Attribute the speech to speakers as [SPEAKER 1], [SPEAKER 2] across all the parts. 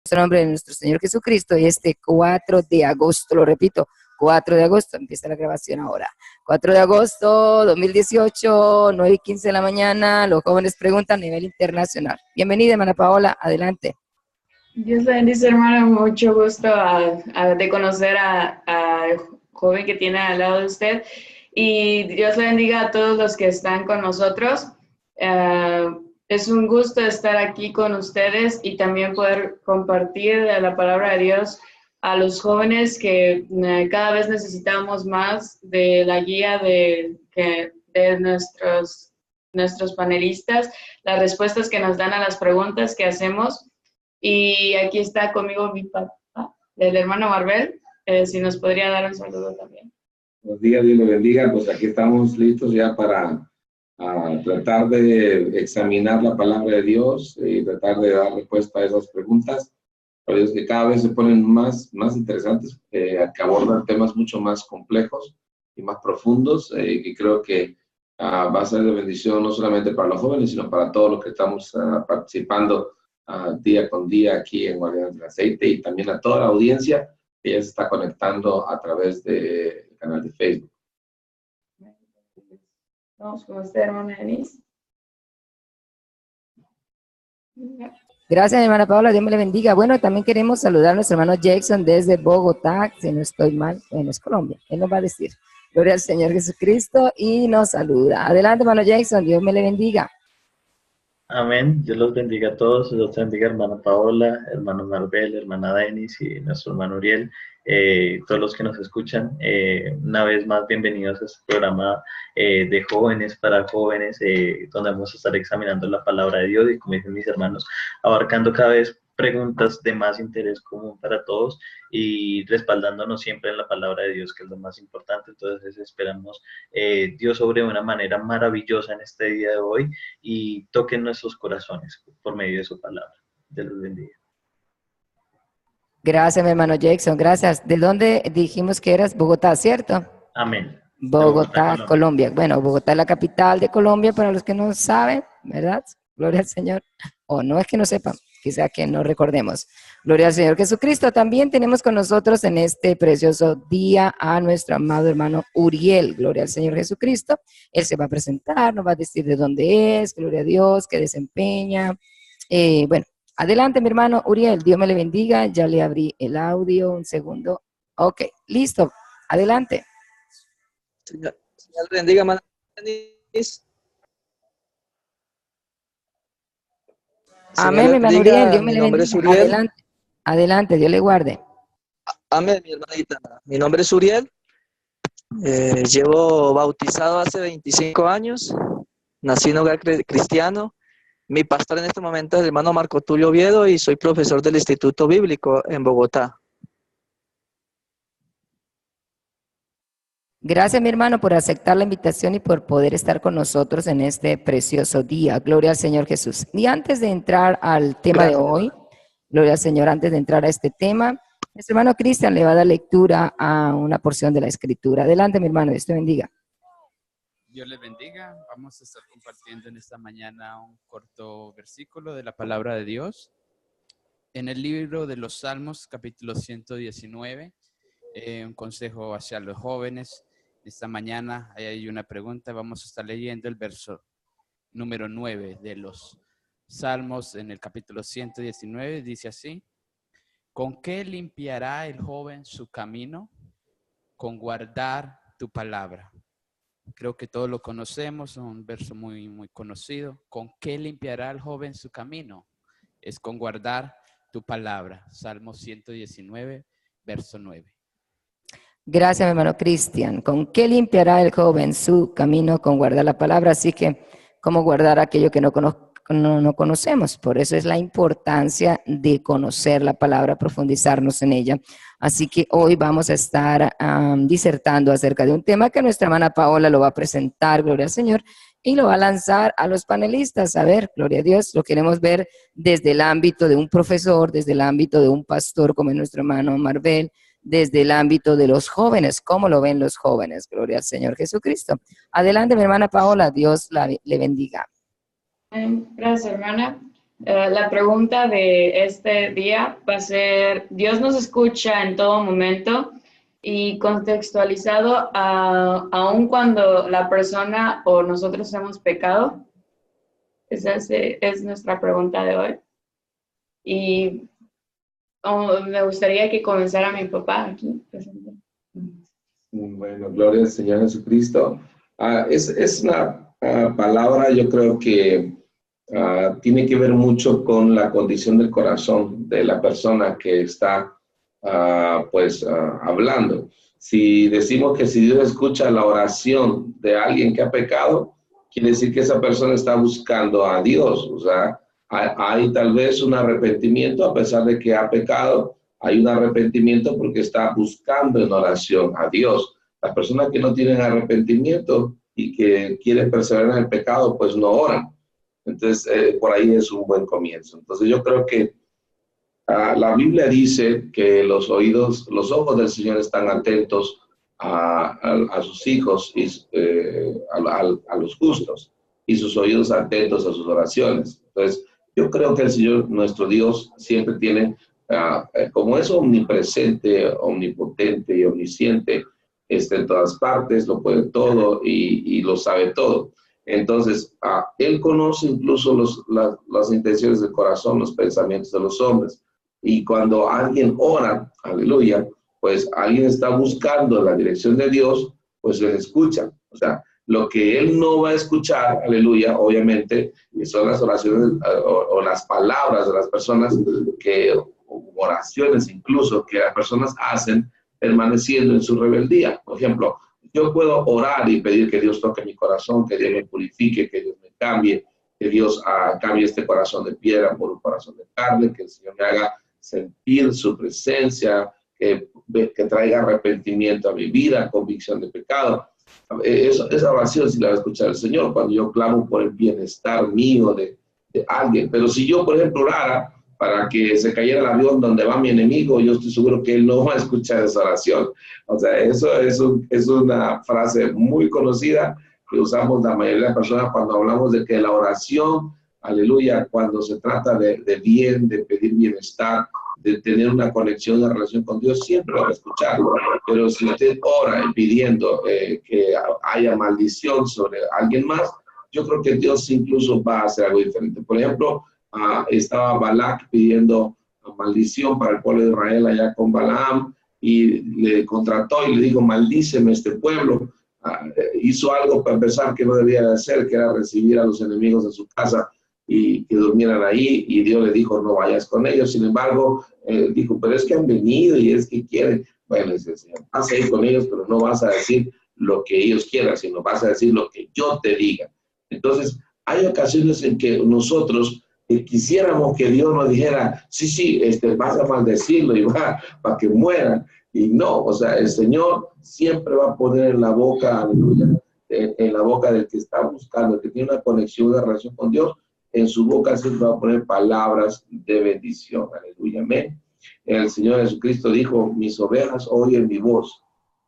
[SPEAKER 1] nuestro nombre de nuestro Señor Jesucristo, y este 4 de agosto, lo repito, 4 de agosto, empieza la grabación ahora. 4 de agosto 2018, 9:15 de la mañana, los jóvenes preguntan a nivel internacional. Bienvenida, hermana Paola, adelante.
[SPEAKER 2] Dios le bendice, hermana, mucho gusto de conocer al joven que tiene al lado de usted, y Dios le bendiga a todos los que están con nosotros. Es un gusto estar aquí con ustedes y también poder compartir la palabra de Dios a los jóvenes que cada vez necesitamos más de la guía de nuestros panelistas, las respuestas que nos dan a las preguntas que hacemos. Y aquí está conmigo mi papá, el hermano Marvel, si nos podría dar un saludo también.
[SPEAKER 3] Buenos días, Dios lo bendiga. Pues aquí estamos listos ya para tratar de examinar la palabra de Dios y tratar de dar respuesta a esas preguntas. Por eso es que cada vez se ponen más interesantes, que abordan temas mucho más complejos y más profundos, y creo que va a ser de bendición no solamente para los jóvenes, sino para todos los que estamos participando día con día aquí en Guardianes del Aceite, y también a toda la audiencia que ya se está conectando a través del canal de Facebook.
[SPEAKER 2] Vamos con usted, hermana Denise.
[SPEAKER 1] Gracias, hermana Paola, Dios me le bendiga. Bueno, también queremos saludar a nuestro hermano Jackson desde Bogotá, si no estoy mal, bueno, es Colombia, él nos va a decir. Gloria al Señor Jesucristo, y nos saluda. Adelante, hermano Jackson, Dios me le bendiga.
[SPEAKER 4] Amén. Dios los bendiga a todos. Dios bendiga, hermana Paola, hermano Marvel, hermana Denis y nuestro hermano Uriel. Todos los que nos escuchan, una vez más bienvenidos a este programa de jóvenes para jóvenes, donde vamos a estar examinando la palabra de Dios y, como dicen mis hermanos, abarcando cada vez preguntas de más interés común para todos y respaldándonos siempre en la palabra de Dios, que es lo más importante. Entonces esperamos Dios sobre una manera maravillosa en este día de hoy y toque nuestros corazones por medio de su palabra. Dios los bendiga.
[SPEAKER 1] Gracias, mi hermano Jackson, gracias. ¿De dónde dijimos que eras? Bogotá, ¿cierto?
[SPEAKER 4] Amén.
[SPEAKER 1] Bogotá, Colombia. Bueno, Bogotá es la capital de Colombia, para los que no saben, ¿verdad? Gloria al Señor. O no es que no sepan, quizá que no recordemos. Gloria al Señor Jesucristo. También tenemos con nosotros en este precioso día a nuestro amado hermano Uriel. Gloria al Señor Jesucristo. Él se va a presentar, nos va a decir de dónde es, gloria a Dios, qué desempeña. Bueno, adelante, mi hermano Uriel. Dios me le bendiga. Ya le abrí el audio, un segundo. Ok, listo. Adelante.
[SPEAKER 5] Señor bendiga, hermano Denis.
[SPEAKER 1] Amén, mi hermano Uriel, Dios me le
[SPEAKER 5] nombre es
[SPEAKER 1] bendiga.
[SPEAKER 5] Uriel.
[SPEAKER 1] Adelante, adelante, Dios le guarde.
[SPEAKER 5] Amén, mi hermanita. Mi nombre es Uriel. Llevo bautizado hace 25 años. Nací en hogar cristiano. Mi pastor en este momento es el hermano Marco Tulio Oviedo y soy profesor del Instituto Bíblico en Bogotá.
[SPEAKER 1] Gracias, mi hermano, por aceptar la invitación y por poder estar con nosotros en este precioso día. Gloria al Señor Jesús. Y antes de entrar al tema de hoy, gloria al Señor, antes de entrar a este tema, nuestro hermano Cristian le va a dar lectura a una porción de la Escritura. Adelante, mi hermano, Dios te bendiga.
[SPEAKER 6] Dios les bendiga. Vamos a estar compartiendo en esta mañana un corto versículo de la palabra de Dios. En el libro de los Salmos, capítulo 119, un consejo hacia los jóvenes. Esta mañana ahí hay una pregunta. Vamos a estar leyendo el verso número 9 de los Salmos en el capítulo 119. Dice así: ¿con qué limpiará el joven su camino? Con guardar tu palabra. Creo que todos lo conocemos, es un verso muy conocido. ¿Con qué limpiará el joven su camino? Es con guardar tu palabra. Salmo 119, verso 9.
[SPEAKER 1] Gracias, mi hermano Cristian. ¿Con qué limpiará el joven su camino? Con guardar la palabra. Así que, ¿cómo guardar aquello que no conocemos? Por eso es la importancia de conocer la palabra, profundizarnos en ella. Así que hoy vamos a estar disertando acerca de un tema que nuestra hermana Paola lo va a presentar, gloria al Señor, y lo va a lanzar a los panelistas. A ver, gloria a Dios, lo queremos ver desde el ámbito de un profesor, desde el ámbito de un pastor como es nuestro hermano Marvel, desde el ámbito de los jóvenes, cómo lo ven los jóvenes, gloria al Señor Jesucristo. Adelante, mi hermana Paola, Dios le bendiga.
[SPEAKER 2] Gracias, hermana. La pregunta de este día va a ser, ¿Dios nos escucha en todo momento? Y contextualizado aun cuando la persona o nosotros hemos pecado. Esa es nuestra pregunta de hoy. Y me gustaría que comenzara mi papá aquí presente.
[SPEAKER 3] Bueno, gloria al Señor Jesucristo. Es una palabra, yo creo que tiene que ver mucho con la condición del corazón de la persona que está hablando. Si decimos que si Dios escucha la oración de alguien que ha pecado, quiere decir que esa persona está buscando a Dios. O sea, hay tal vez un arrepentimiento a pesar de que ha pecado. Hay un arrepentimiento porque está buscando en oración a Dios. Las personas que no tienen arrepentimiento y que quieren perseverar en el pecado, pues no oran. Entonces, por ahí es un buen comienzo. Entonces, yo creo que la Biblia dice que los ojos del Señor están atentos a sus hijos y a los justos, y sus oídos atentos a sus oraciones. Entonces, yo creo que el Señor, nuestro Dios, siempre tiene, como es omnipresente, omnipotente y omnisciente, está en todas partes, lo puede todo y lo sabe todo. Entonces, Él conoce incluso las intenciones del corazón, los pensamientos de los hombres. Y cuando alguien ora, aleluya, pues alguien está buscando la dirección de Dios, pues Él escucha. O sea, lo que Él no va a escuchar, aleluya, obviamente, son las oraciones o las palabras de las personas, oraciones incluso, que las personas hacen permaneciendo en su rebeldía. Por ejemplo, yo puedo orar y pedir que Dios toque mi corazón, que Dios me purifique, que Dios me cambie, que Dios cambie este corazón de piedra por un corazón de carne, que el Señor me haga sentir su presencia, que traiga arrepentimiento a mi vida, convicción de pecado. Esa oración sí la va a escuchar el Señor cuando yo clamo por el bienestar mío de alguien. Pero si yo, por ejemplo, orara para que se cayera el avión donde va mi enemigo, yo estoy seguro que Él no va a escuchar esa oración. O sea, eso es una frase muy conocida que usamos la mayoría de las personas cuando hablamos de que la oración, aleluya, cuando se trata de bien, de pedir bienestar, de tener una conexión, una relación con Dios, siempre lo va a escuchar. Pero si usted ora pidiendo que haya maldición sobre alguien más, yo creo que Dios incluso va a hacer algo diferente. Por ejemplo, estaba Balac pidiendo maldición para el pueblo de Israel allá con Balaam, y le contrató y le dijo, maldíceme este pueblo. Hizo algo para empezar que no debía de hacer, que era recibir a los enemigos de su casa y que durmieran ahí, y Dios le dijo, no vayas con ellos. Sin embargo, dijo, pero es que han venido y es que quieren. Bueno, dice el Señor, vas a ir con ellos, pero no vas a decir lo que ellos quieran, sino vas a decir lo que yo te diga. Entonces, hay ocasiones en que nosotros quisiéramos que Dios nos dijera, sí, vas a maldecirlo y va para que mueran. Y no, o sea, el Señor siempre va a poner en la boca, aleluya, en la boca del que está buscando, el que tiene una conexión, una relación con Dios, en su boca siempre va a poner palabras de bendición, aleluya, amén. El Señor Jesucristo dijo, mis ovejas oyen mi voz.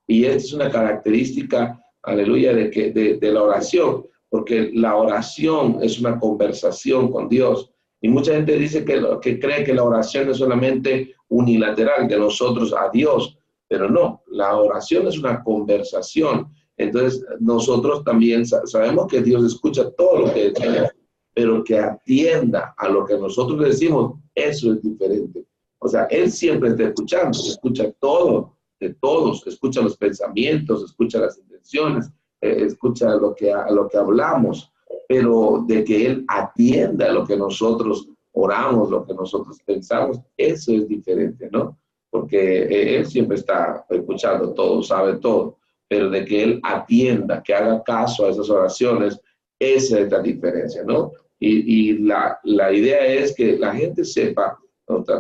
[SPEAKER 3] Y esta es una característica, aleluya, de la oración, porque la oración es una conversación con Dios. Y mucha gente dice que cree que la oración es solamente unilateral, de nosotros a Dios, pero no, la oración es una conversación. Entonces, nosotros también sabemos que Dios escucha todo lo que decimos, pero que atienda a lo que nosotros le decimos, eso es diferente. O sea, Él siempre está escuchando, escucha todo, de todos, escucha los pensamientos, escucha las intenciones, escucha lo que hablamos, pero de que Él atienda lo que nosotros oramos, lo que nosotros pensamos, eso es diferente, ¿no? Porque Él siempre está escuchando todo, sabe todo, pero de que Él atienda, que haga caso a esas oraciones, esa es la diferencia, ¿no? Y la idea es que la gente sepa,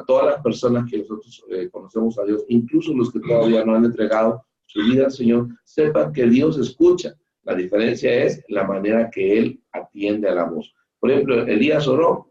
[SPEAKER 3] todas las personas que nosotros conocemos a Dios, incluso los que todavía no han entregado su vida al Señor, sepan que Dios escucha. La diferencia es la manera que Él atiende a la voz. Por ejemplo, Elías oró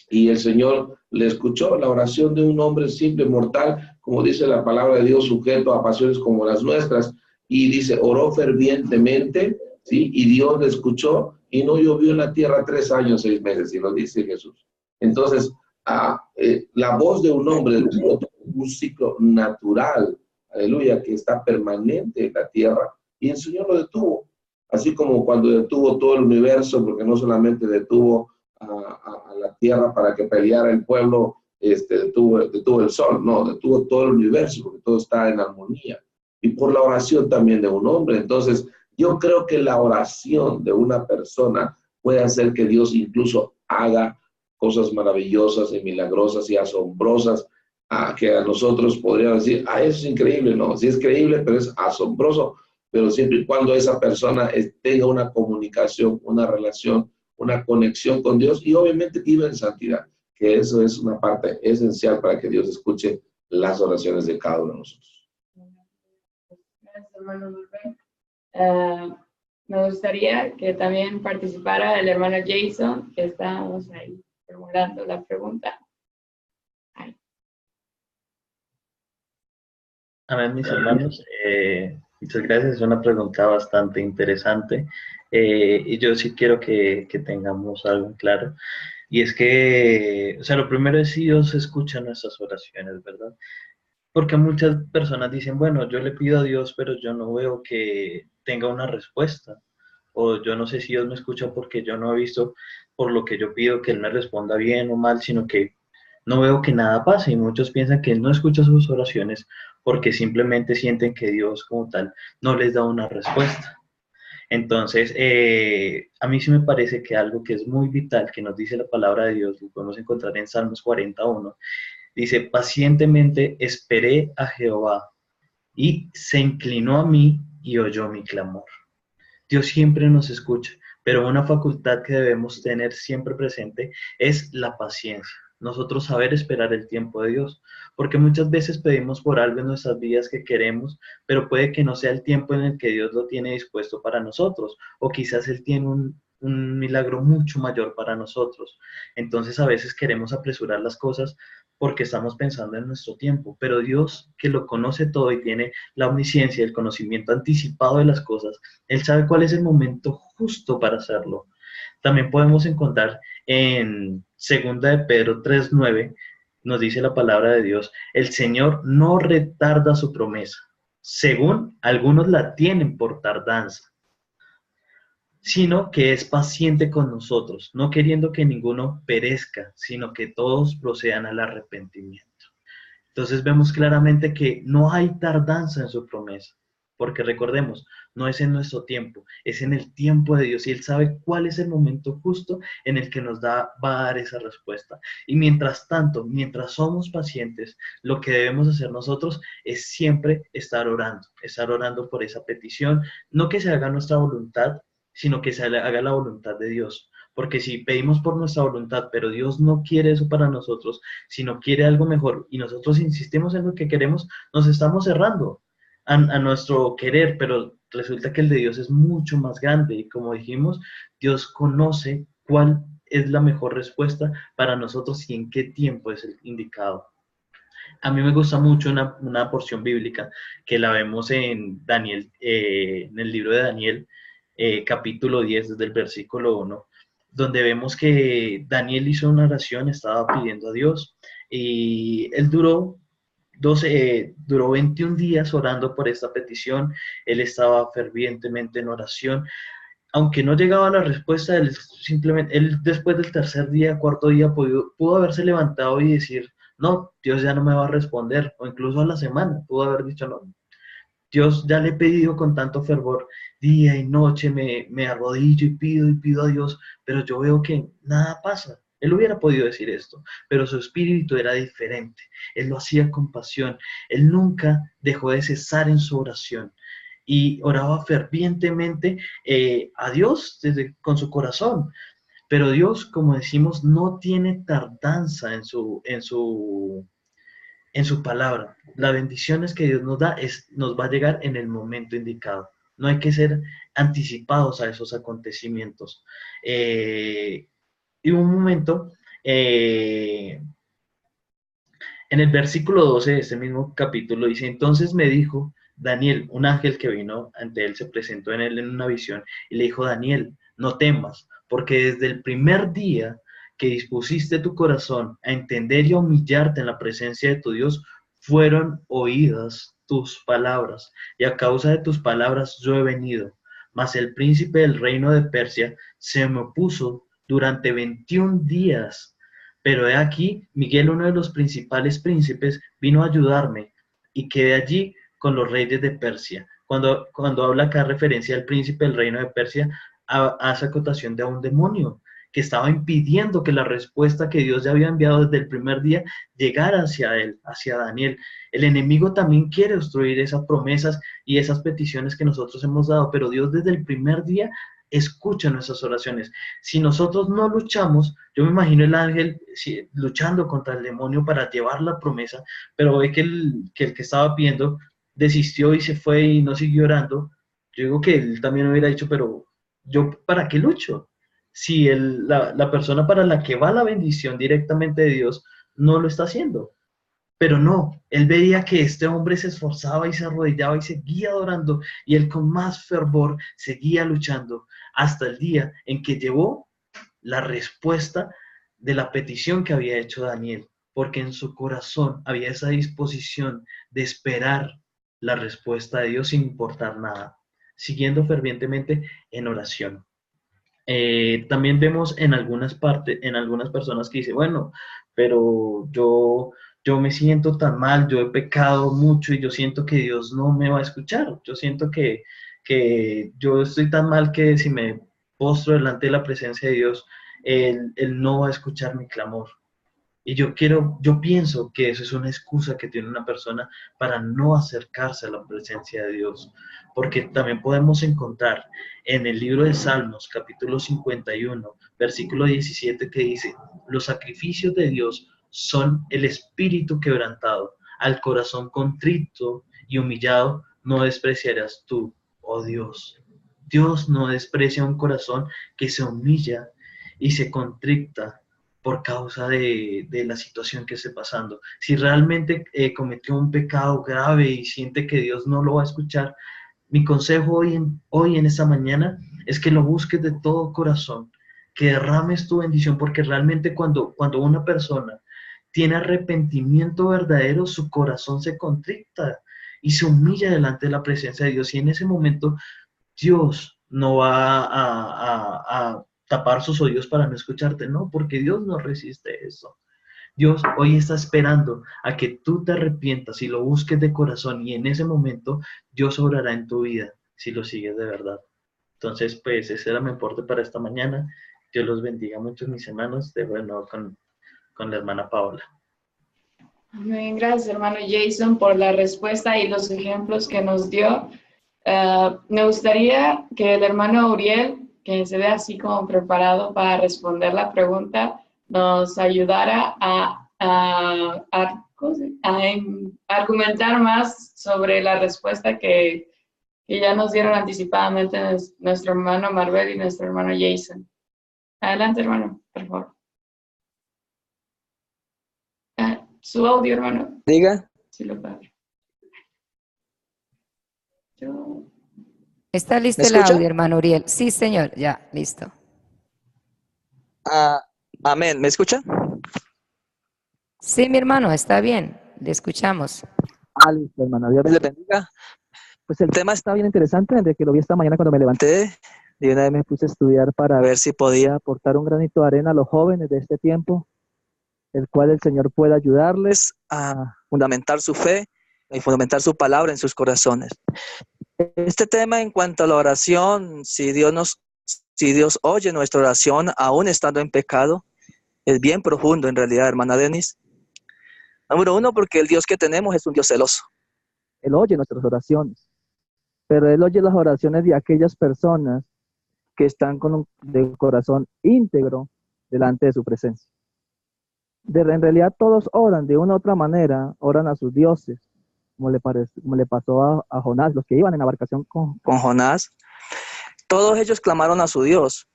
[SPEAKER 3] y el Señor le escuchó la oración de un hombre simple, mortal, como dice la palabra de Dios, sujeto a pasiones como las nuestras. Y dice, oró fervientemente, ¿sí? Y Dios le escuchó y no llovió en la tierra 3 años, 6 meses, y lo dice Jesús. Entonces, la voz de un hombre detuvo un ciclo natural, aleluya, que está permanente en la tierra, y el Señor lo detuvo. Así como cuando detuvo todo el universo, porque no solamente detuvo a la tierra para que peleara el pueblo, detuvo el sol, no, detuvo todo el universo, porque todo está en armonía. Y por la oración también de un hombre. Entonces, yo creo que la oración de una persona puede hacer que Dios incluso haga cosas maravillosas y milagrosas y asombrosas, que a nosotros podríamos decir, eso es increíble. No, sí es creíble, pero es asombroso, pero siempre y cuando esa persona tenga una comunicación, una relación, una conexión con Dios, y obviamente vive en santidad, que eso es una parte esencial para que Dios escuche las oraciones de cada uno de nosotros.
[SPEAKER 2] Gracias, hermano Rubén. Me gustaría que también participara el hermano Jason, que estábamos ahí formulando la pregunta.
[SPEAKER 4] Amén, mis hermanos. Muchas gracias. Es una pregunta bastante interesante. Y yo sí quiero que tengamos algo en claro. Y es que, o sea, lo primero es si Dios escucha nuestras oraciones, ¿verdad? Porque muchas personas dicen, bueno, yo le pido a Dios, pero yo no veo que tenga una respuesta. O yo no sé si Dios me escucha porque yo no he visto por lo que yo pido que Él me responda bien o mal, sino que no veo que nada pase. Y muchos piensan que Él no escucha sus oraciones porque simplemente sienten que Dios como tal no les da una respuesta. Entonces, a mí sí me parece que algo que es muy vital, que nos dice la palabra de Dios, lo podemos encontrar en Salmos 41, dice, pacientemente esperé a Jehová y se inclinó a mí y oyó mi clamor. Dios siempre nos escucha, pero una facultad que debemos tener siempre presente es la paciencia. Nosotros saber esperar el tiempo de Dios, porque muchas veces pedimos por algo en nuestras vidas que queremos, pero puede que no sea el tiempo en el que Dios lo tiene dispuesto para nosotros, o quizás Él tiene un milagro mucho mayor para nosotros. Entonces a veces queremos apresurar las cosas porque estamos pensando en nuestro tiempo, pero Dios, que lo conoce todo y tiene la omnisciencia, el conocimiento anticipado de las cosas, Él sabe cuál es el momento justo para hacerlo. También podemos encontrar en 2 de Pedro 3:9, nos dice la palabra de Dios, el Señor no retarda su promesa, según algunos la tienen por tardanza, sino que es paciente con nosotros, no queriendo que ninguno perezca, sino que todos procedan al arrepentimiento. Entonces vemos claramente que no hay tardanza en su promesa, porque recordemos, no es en nuestro tiempo, es en el tiempo de Dios, y Él sabe cuál es el momento justo en el que va a dar esa respuesta. Y mientras tanto, mientras somos pacientes, lo que debemos hacer nosotros es siempre estar orando por esa petición, no que se haga nuestra voluntad, sino que se haga la voluntad de Dios. Porque si pedimos por nuestra voluntad, pero Dios no quiere eso para nosotros, sino quiere algo mejor, y nosotros insistimos en lo que queremos, nos estamos cerrando a nuestro querer, pero resulta que el de Dios es mucho más grande, y como dijimos, Dios conoce cuál es la mejor respuesta para nosotros y en qué tiempo es el indicado. A mí me gusta mucho una porción bíblica que la vemos en Daniel, en el libro de Daniel, capítulo 10, desde el versículo 1, donde vemos que Daniel hizo una oración, estaba pidiendo a Dios, y él duró 21 días orando por esta petición. Él estaba fervientemente en oración. Aunque no llegaba la respuesta, él después del tercer día, cuarto día, pudo haberse levantado y decir, no, Dios ya no me va a responder, o incluso a la semana, pudo haber dicho, no, Dios, ya le he pedido con tanto fervor, día y noche, me arrodillo y pido a Dios, pero yo veo que nada pasa. Él hubiera podido decir esto, pero su espíritu era diferente. Él lo hacía con pasión. Él nunca dejó de cesar en su oración y oraba fervientemente a Dios con su corazón. Pero Dios, como decimos, no tiene tardanza en su palabra. Las bendiciones que Dios nos da nos va a llegar en el momento indicado. No hay que ser anticipados a esos acontecimientos. Y un momento, en el versículo 12 de este mismo capítulo dice, entonces me dijo Daniel, un ángel que vino ante él, se presentó en él en una visión y le dijo, Daniel, no temas, porque desde el primer día que dispusiste tu corazón a entender y a humillarte en la presencia de tu Dios, fueron oídas tus palabras, y a causa de tus palabras yo he venido. Mas el príncipe del reino de Persia se me opuso durante 21 días. Pero he aquí, Miguel, uno de los principales príncipes, vino a ayudarme, y quedé allí con los reyes de Persia. Cuando habla acá referencia al príncipe del reino de Persia, hace acotación de un demonio que estaba impidiendo que la respuesta que Dios ya había enviado desde el primer día llegara hacia él, hacia Daniel. El enemigo también quiere obstruir esas promesas y esas peticiones que nosotros hemos dado, pero Dios desde el primer día escucha nuestras oraciones. Si nosotros no luchamos, yo me imagino el ángel luchando contra el demonio para llevar la promesa, pero ve que el que estaba pidiendo desistió y se fue y no siguió orando. Yo digo que él también hubiera dicho, pero ¿yo para qué lucho? Si la persona para la que va la bendición directamente de Dios no lo está haciendo. Pero no, él veía que este hombre se esforzaba y se arrodillaba y seguía adorando, y él con más fervor seguía luchando hasta el día en que llevó la respuesta de la petición que había hecho Daniel, porque en su corazón había esa disposición de esperar la respuesta de Dios sin importar nada, siguiendo fervientemente en oración. También vemos en algunas partes, en algunas personas que dicen, bueno, pero yo me siento tan mal, yo he pecado mucho y yo siento que Dios no me va a escuchar. Yo siento que yo estoy tan mal que si me postro delante de la presencia de Dios, Él no va a escuchar mi clamor. Y yo pienso que eso es una excusa que tiene una persona para no acercarse a la presencia de Dios. Porque también podemos encontrar en el libro de Salmos, capítulo 51, versículo 17, que dice, los sacrificios de Dios son el espíritu quebrantado, al corazón contrito y humillado no despreciarás tú, oh Dios. Dios no desprecia un corazón que se humilla y se contricta por causa de la situación que esté pasando. Si realmente cometió un pecado grave y siente que Dios no lo va a escuchar, mi consejo hoy en esta mañana es que lo busques de todo corazón, que derrames tu bendición, porque realmente cuando una persona tiene arrepentimiento verdadero, su corazón se contricta y se humilla delante de la presencia de Dios, y en ese momento Dios no va a tapar sus oídos para no escucharte, no, porque Dios no resiste eso. Dios hoy está esperando a que tú te arrepientas y lo busques de corazón, y en ese momento Dios obrará en tu vida si lo sigues de verdad. Entonces, pues ese era mi aporte para esta mañana. Dios los bendiga mucho, mis hermanos. De nuevo con la hermana Paola.
[SPEAKER 2] Amén. Gracias, hermano Jason, por la respuesta y los ejemplos que nos dio. Me gustaría que el hermano Uriel, que se ve así como preparado para responder la pregunta, nos ayudara a argumentar más sobre la respuesta que ya nos dieron anticipadamente nuestro hermano Marvel y nuestro hermano Jason. Adelante, hermano, por favor. Su audio, hermano.
[SPEAKER 5] Diga.
[SPEAKER 2] Sí, lo puedo.
[SPEAKER 1] ¿Está listo
[SPEAKER 5] ¿Me
[SPEAKER 1] el
[SPEAKER 5] escucha?
[SPEAKER 1] audio, hermano Uriel? Sí, señor, ya, listo.
[SPEAKER 5] Amén. ¿Me escucha?
[SPEAKER 1] Sí, mi hermano, está bien, le escuchamos.
[SPEAKER 5] Listo, hermano. Dios me le bendiga. Pues el tema está bien interesante. Desde que lo vi esta mañana cuando me levanté, de una vez me puse a estudiar para ver si podía aportar un granito de arena a los jóvenes de este tiempo, el cual el Señor pueda ayudarles a fundamentar su fe y fundamentar su palabra en sus corazones. Este tema en cuanto a la oración, si Dios oye nuestra oración aún estando en pecado, es bien profundo en realidad, hermana Denis. Número uno, porque el Dios que tenemos es un Dios celoso. Él oye nuestras oraciones, pero Él oye las oraciones de aquellas personas que están con un corazón íntegro delante de su presencia. En realidad todos oran de una u otra manera, oran a sus dioses, como le pasó a Jonás, los que iban en la embarcación con Jonás. Todos ellos clamaron a su Dios,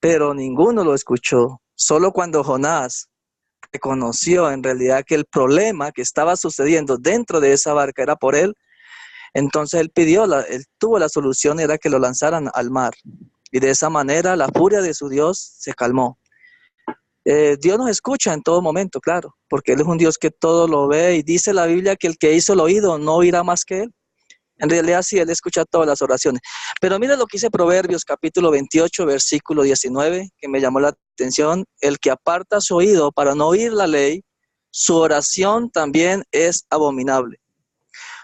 [SPEAKER 5] pero ninguno lo escuchó. Solo cuando Jonás reconoció en realidad que el problema que estaba sucediendo dentro de esa barca era por él, entonces él tuvo la solución, era que lo lanzaran al mar. Y de esa manera la furia de su Dios se calmó. Dios nos escucha en todo momento, claro, porque Él es un Dios que todo lo ve y dice la Biblia que el que hizo el oído no oirá más que Él. En realidad sí, Él escucha todas las oraciones. Pero mira lo que dice Proverbios capítulo 28, versículo 19, que me llamó la atención. El que aparta su oído para no oír la ley, su oración también es abominable.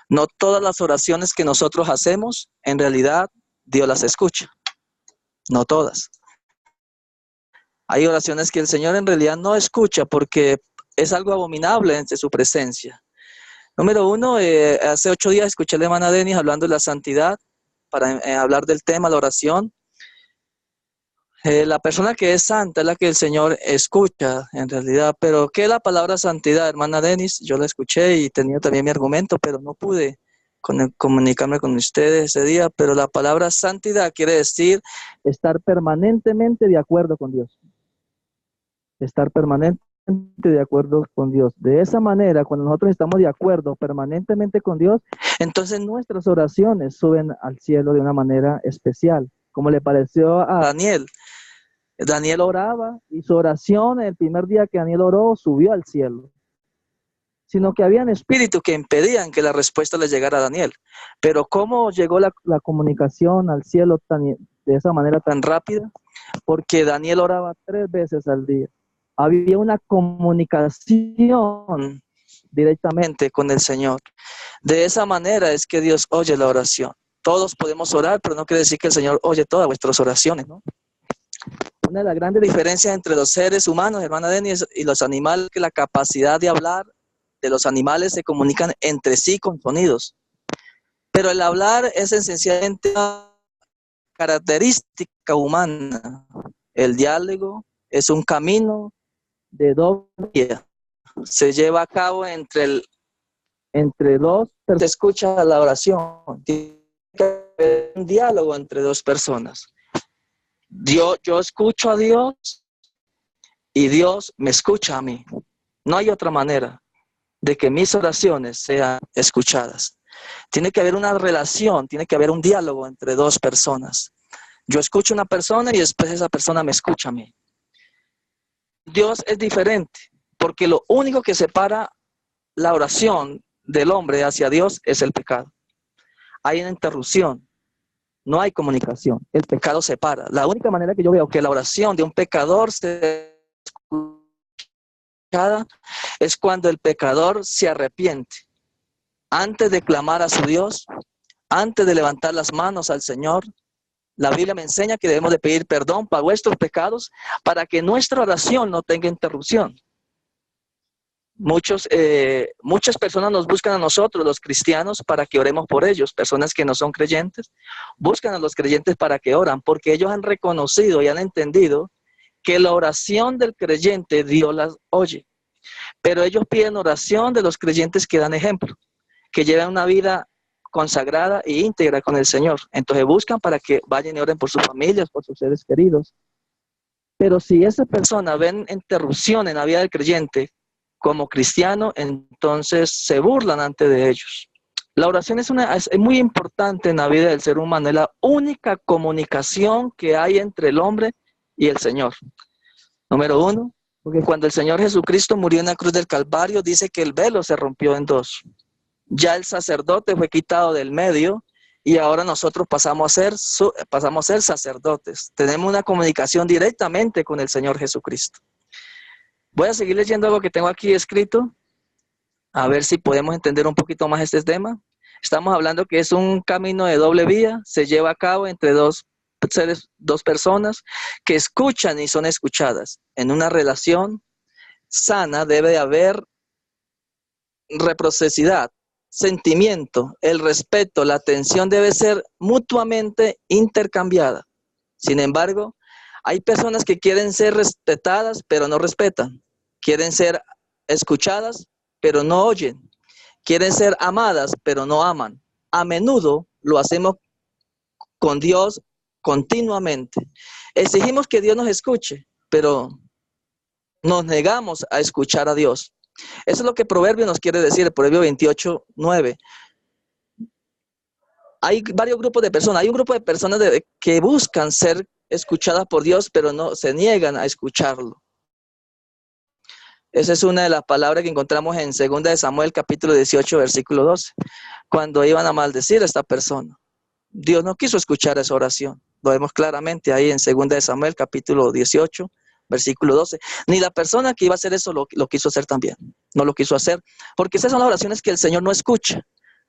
[SPEAKER 5] No todas las oraciones que nosotros hacemos, en realidad, Dios las escucha. No todas. Hay oraciones que el Señor en realidad no escucha porque es algo abominable ante su presencia. Número uno, hace 8 días escuché a la hermana Denis hablando de la santidad, para hablar del tema, la oración. La persona que es santa es la que el Señor escucha, en realidad. Pero, ¿qué es la palabra santidad, hermana Denis? Yo la escuché y tenía también mi argumento, pero no pude comunicarme con ustedes ese día. Pero la palabra santidad quiere decir estar permanentemente de acuerdo con Dios. Estar permanentemente de acuerdo con Dios. De esa manera, cuando nosotros estamos de acuerdo permanentemente con Dios, entonces nuestras oraciones suben al cielo de una manera especial, como le pareció a Daniel. Daniel oraba y su oración, el primer día que Daniel oró, subió al cielo. Sino que habían espíritus que impedían que la respuesta le llegara a Daniel. Pero ¿cómo llegó la comunicación al cielo de esa manera tan rápida? Porque Daniel oraba 3 veces al día. Había una comunicación directamente con el Señor. De esa manera es que Dios oye la oración. Todos podemos orar, pero no quiere decir que el Señor oye todas vuestras oraciones, ¿no? Una de las grandes diferencias entre los seres humanos, hermana Denis, y los animales, que la capacidad de hablar de los animales se comunican entre sí con sonidos. Pero el hablar es esencialmente una característica humana. El diálogo es un camino de doble vía. Se lleva a cabo entre dos personas. Se escucha la oración. Tiene que haber un diálogo entre 2 personas. Yo escucho a Dios y Dios me escucha a mí. No hay otra manera de que mis oraciones sean escuchadas. Tiene que haber una relación, tiene que haber un diálogo entre 2 personas. Yo escucho a una persona y después esa persona me escucha a mí. Dios es diferente, porque lo único que separa la oración del hombre hacia Dios es el pecado. Hay una interrupción, no hay comunicación, el pecado separa. La única manera que yo veo que la oración de un pecador se escuchada es cuando el pecador se arrepiente. Antes de clamar a su Dios, antes de levantar las manos al Señor, la Biblia me enseña que debemos de pedir perdón para nuestros pecados para que nuestra oración no tenga interrupción. Muchas personas nos buscan a nosotros, los cristianos, para que oremos por ellos. Personas que no son creyentes buscan a los creyentes para que oran, porque ellos han reconocido y han entendido que la oración del creyente Dios las oye. Pero ellos piden oración de los creyentes que dan ejemplo, que llevan una vida consagrada e íntegra con el Señor. Entonces buscan para que vayan y oren por sus familias, por sus seres queridos. Pero si esa persona ven interrupción en la vida del creyente como cristiano, entonces se burlan ante de ellos. La oración es muy importante en la vida del ser humano. Es la única comunicación que hay entre el hombre y el Señor. Número 1, porque cuando el Señor Jesucristo murió en la cruz del Calvario, dice que el velo se rompió en 2. Ya el sacerdote fue quitado del medio y ahora nosotros pasamos a ser sacerdotes. Tenemos una comunicación directamente con el Señor Jesucristo. Voy a seguir leyendo algo que tengo aquí escrito, a ver si podemos entender un poquito más este tema. Estamos hablando que es un camino de doble vía, se lleva a cabo entre 2 personas que escuchan y son escuchadas. En una relación sana debe haber reciprocidad, sentimiento, el respeto, la atención debe ser mutuamente intercambiada. Sin embargo, hay personas que quieren ser respetadas, pero no respetan. Quieren ser escuchadas, pero no oyen. Quieren ser amadas, pero no aman. A menudo lo hacemos con Dios continuamente. Exigimos que Dios nos escuche, pero nos negamos a escuchar a Dios. Eso es lo que Proverbio nos quiere decir, el Proverbio 28:9. Hay varios grupos de personas. Hay un grupo de personas que buscan ser escuchadas por Dios, pero no se niegan a escucharlo. Esa es una de las palabras que encontramos en 2 de Samuel, capítulo 18, versículo 12, cuando iban a maldecir a esta persona. Dios no quiso escuchar esa oración. Lo vemos claramente ahí en 2 de Samuel, capítulo 18, versículo 12. Ni la persona que iba a hacer eso lo quiso hacer también. No lo quiso hacer, porque esas son las oraciones que el Señor no escucha.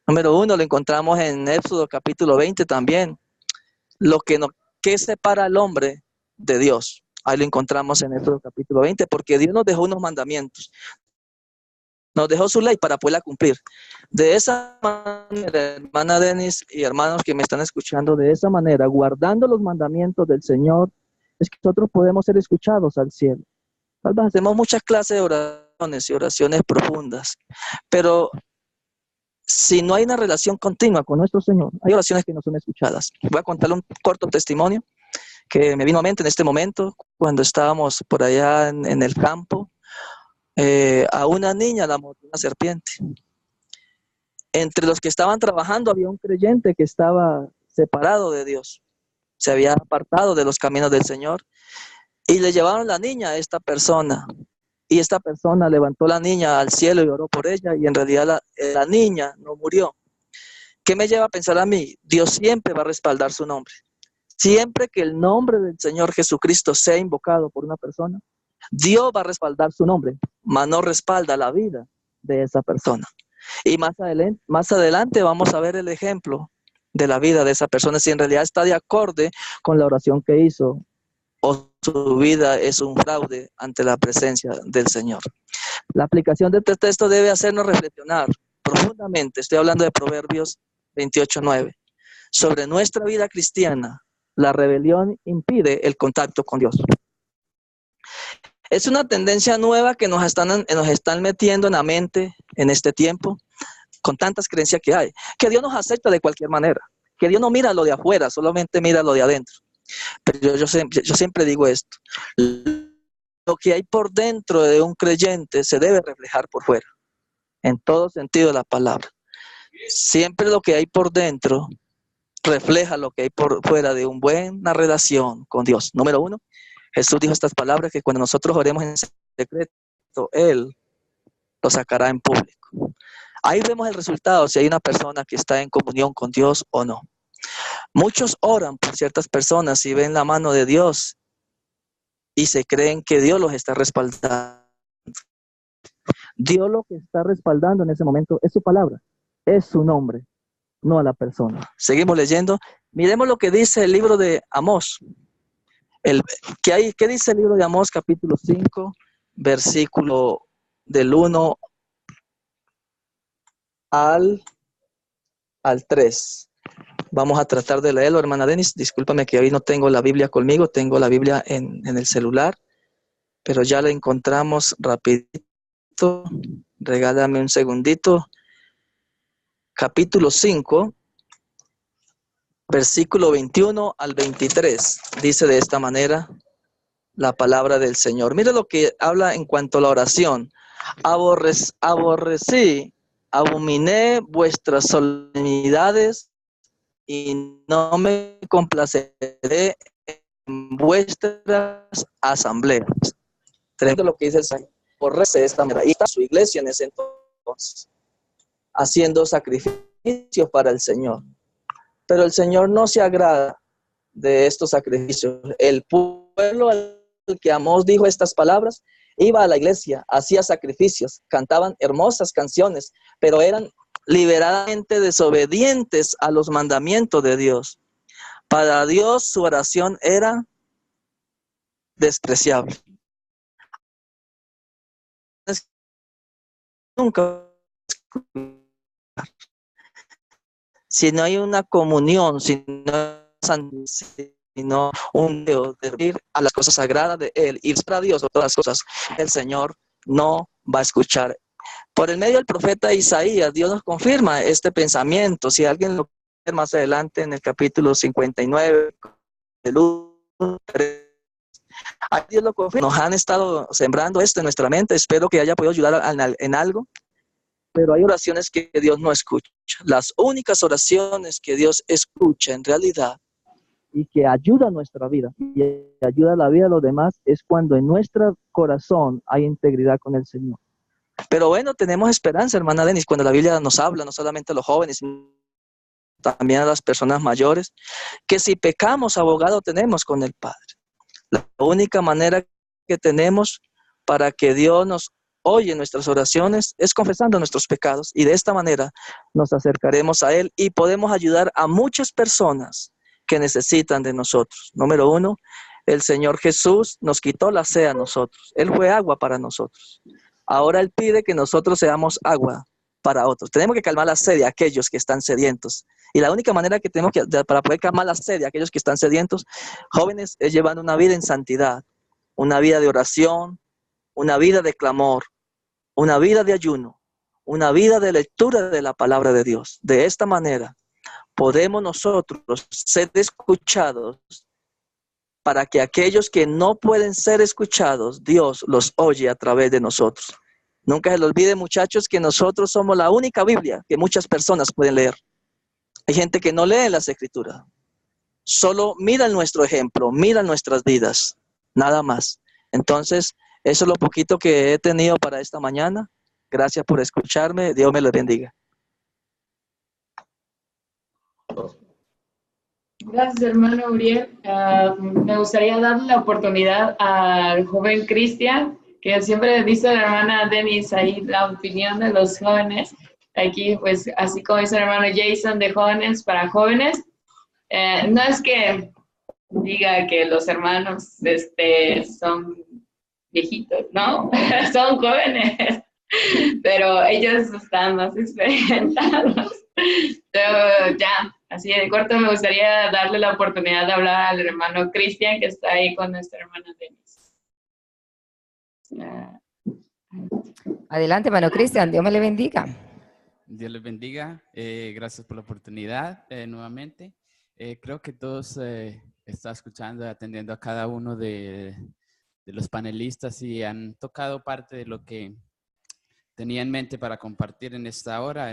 [SPEAKER 5] Número 1, lo encontramos en Éxodo, capítulo 20 también. ¿Qué separa al hombre de Dios? Ahí lo encontramos en Éxodo, capítulo 20, porque Dios nos dejó unos mandamientos. Nos dejó su ley para poderla cumplir. De esa manera, hermana Denis y hermanos que me están escuchando, de esa manera, guardando los mandamientos del Señor, es que nosotros podemos ser escuchados al cielo. Tal vez hacemos muchas clases de oraciones y oraciones profundas, pero si no hay una relación continua con nuestro Señor, hay oraciones que no son escuchadas. Voy a contarle un corto testimonio que me vino a mente en este momento, cuando estábamos por allá en el campo. A una niña la mordió una serpiente. Entre los que estaban trabajando había un creyente que estaba separado de Dios, se había apartado de los caminos del Señor, y le llevaron la niña a esta persona, y esta persona levantó la niña al cielo y oró por ella, y en realidad la niña no murió. ¿Qué me lleva a pensar a mí? Dios siempre va a respaldar su nombre. Siempre que el nombre del Señor Jesucristo sea invocado por una persona, Dios va a respaldar su nombre, mas no respalda la vida de esa persona. Y más adelante vamos a ver el ejemplo de la vida de esa persona, si en realidad está de acorde con la oración que hizo, o su vida es un fraude ante la presencia del Señor. La aplicación de este texto debe hacernos reflexionar profundamente, estoy hablando de Proverbios 28:9, sobre nuestra vida cristiana. La rebelión impide el contacto con Dios. Es una tendencia nueva que nos están metiendo en la mente en este tiempo, con tantas creencias que hay, que Dios nos acepta de cualquier manera, que Dios no mira lo de afuera, solamente mira lo de adentro. Pero yo siempre digo esto: lo que hay por dentro de un creyente se debe reflejar por fuera, en todo sentido de la palabra. Siempre lo que hay por dentro refleja lo que hay por fuera de una buena relación con Dios. Número 1, Jesús dijo estas palabras, que cuando nosotros oremos en secreto, Él lo sacará en público. Ahí vemos el resultado, si hay una persona que está en comunión con Dios o no. Muchos oran por ciertas personas y ven la mano de Dios y se creen que Dios los está respaldando. Dios lo que está respaldando en ese momento es su palabra, es su nombre, no a la persona. Seguimos leyendo. Miremos lo que dice el libro de Amós. ¿Qué dice el libro de Amós, capítulo 5, versículo del 1 al 3? Vamos a tratar de leerlo, hermana Denis. Discúlpame que hoy no tengo la Biblia conmigo, tengo la Biblia en el celular, pero ya la encontramos rapidito. Regálame un segundito. Capítulo 5, versículo 21 al 23. Dice de esta manera la palabra del Señor. Mira lo que habla en cuanto a la oración. Abominé vuestras solemnidades y no me complaceré en vuestras asambleas. Tremendo lo que dice el Señor. Aborrece de esta manera. Y está su iglesia en ese entonces, haciendo sacrificios para el Señor. Pero el Señor no se agrada de estos sacrificios. El pueblo al que Amós dijo estas palabras iba a la iglesia, hacía sacrificios, cantaban hermosas canciones, pero eran liberadamente desobedientes a los mandamientos de Dios. Para Dios su oración era despreciable. Nunca. Si no hay una comunión, si no un deseo de ir a las cosas sagradas de Él, ir para Dios o todas las cosas, el Señor no va a escuchar. Por el medio del profeta Isaías, Dios nos confirma este pensamiento. Si alguien lo ve más adelante en el capítulo 59, del 1, 3, ahí Dios lo confirma. Nos han estado sembrando esto en nuestra mente. Espero que haya podido ayudar en algo. Pero hay oraciones que Dios no escucha. Las únicas oraciones que Dios escucha en realidad y que ayuda a nuestra vida y ayuda a la vida de los demás es cuando en nuestro corazón hay integridad con el Señor. Pero bueno, tenemos esperanza, hermana Denis, cuando la Biblia nos habla, no solamente a los jóvenes, sino también a las personas mayores, que si pecamos, abogado tenemos con el Padre. La única manera que tenemos para que Dios nos oye nuestras oraciones es confesando nuestros pecados, y de esta manera nos acercaremos a Él y podemos ayudar a muchas personas que necesitan de nosotros. Número uno, el Señor Jesús nos quitó la sed a nosotros. Él fue agua para nosotros. Ahora Él pide que nosotros seamos agua para otros. Tenemos que calmar la sed de aquellos que están sedientos. Y la única manera que tenemos para poder calmar la sed de aquellos que están sedientos, jóvenes, es llevando una vida en santidad, una vida de oración, una vida de clamor, una vida de ayuno, una vida de lectura de la palabra de Dios. De esta manera podemos nosotros ser escuchados para que aquellos que no pueden ser escuchados, Dios los oye a través de nosotros. Nunca se les olvide, muchachos, que nosotros somos la única Biblia que muchas personas pueden leer. Hay gente que no lee las Escrituras. Solo miran nuestro ejemplo, miran nuestras vidas, nada más. Entonces, eso es lo poquito que he tenido para esta mañana. Gracias por escucharme. Dios me los bendiga.
[SPEAKER 2] Gracias, hermano Uriel. Me gustaría darle la oportunidad al joven Cristian, que siempre dice la hermana Denis ahí la opinión de los jóvenes. Aquí, pues, así como dice el hermano Jason, de jóvenes para jóvenes. No es que diga que los hermanos son viejitos, ¿no? Son jóvenes, pero ellos están más experimentados. Pero ya, así de corto, me gustaría darle la oportunidad de hablar al hermano Cristian, que está ahí con nuestra hermana Denis.
[SPEAKER 1] Adelante, hermano Cristian, Dios me le bendiga.
[SPEAKER 6] Dios les bendiga. Gracias por la oportunidad nuevamente. Creo que todos están escuchando y atendiendo a cada uno de los panelistas y han tocado parte de lo que tenía en mente para compartir en esta hora.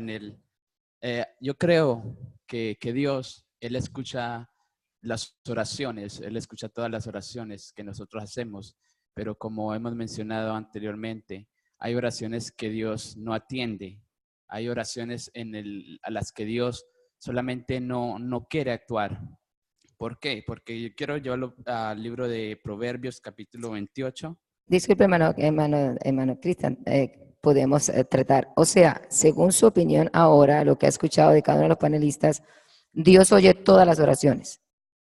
[SPEAKER 6] Yo creo que Dios, Él escucha las oraciones, Él escucha todas las oraciones que nosotros hacemos, pero como hemos mencionado anteriormente, hay oraciones que Dios no atiende. Hay oraciones a las que Dios solamente no quiere actuar. ¿Por qué? Porque yo quiero llevarlo al libro de Proverbios, capítulo 28.
[SPEAKER 1] Disculpe, hermano Cristian, podemos tratar. O sea, según su opinión ahora, lo que ha escuchado de cada uno de los panelistas, Dios oye todas las oraciones,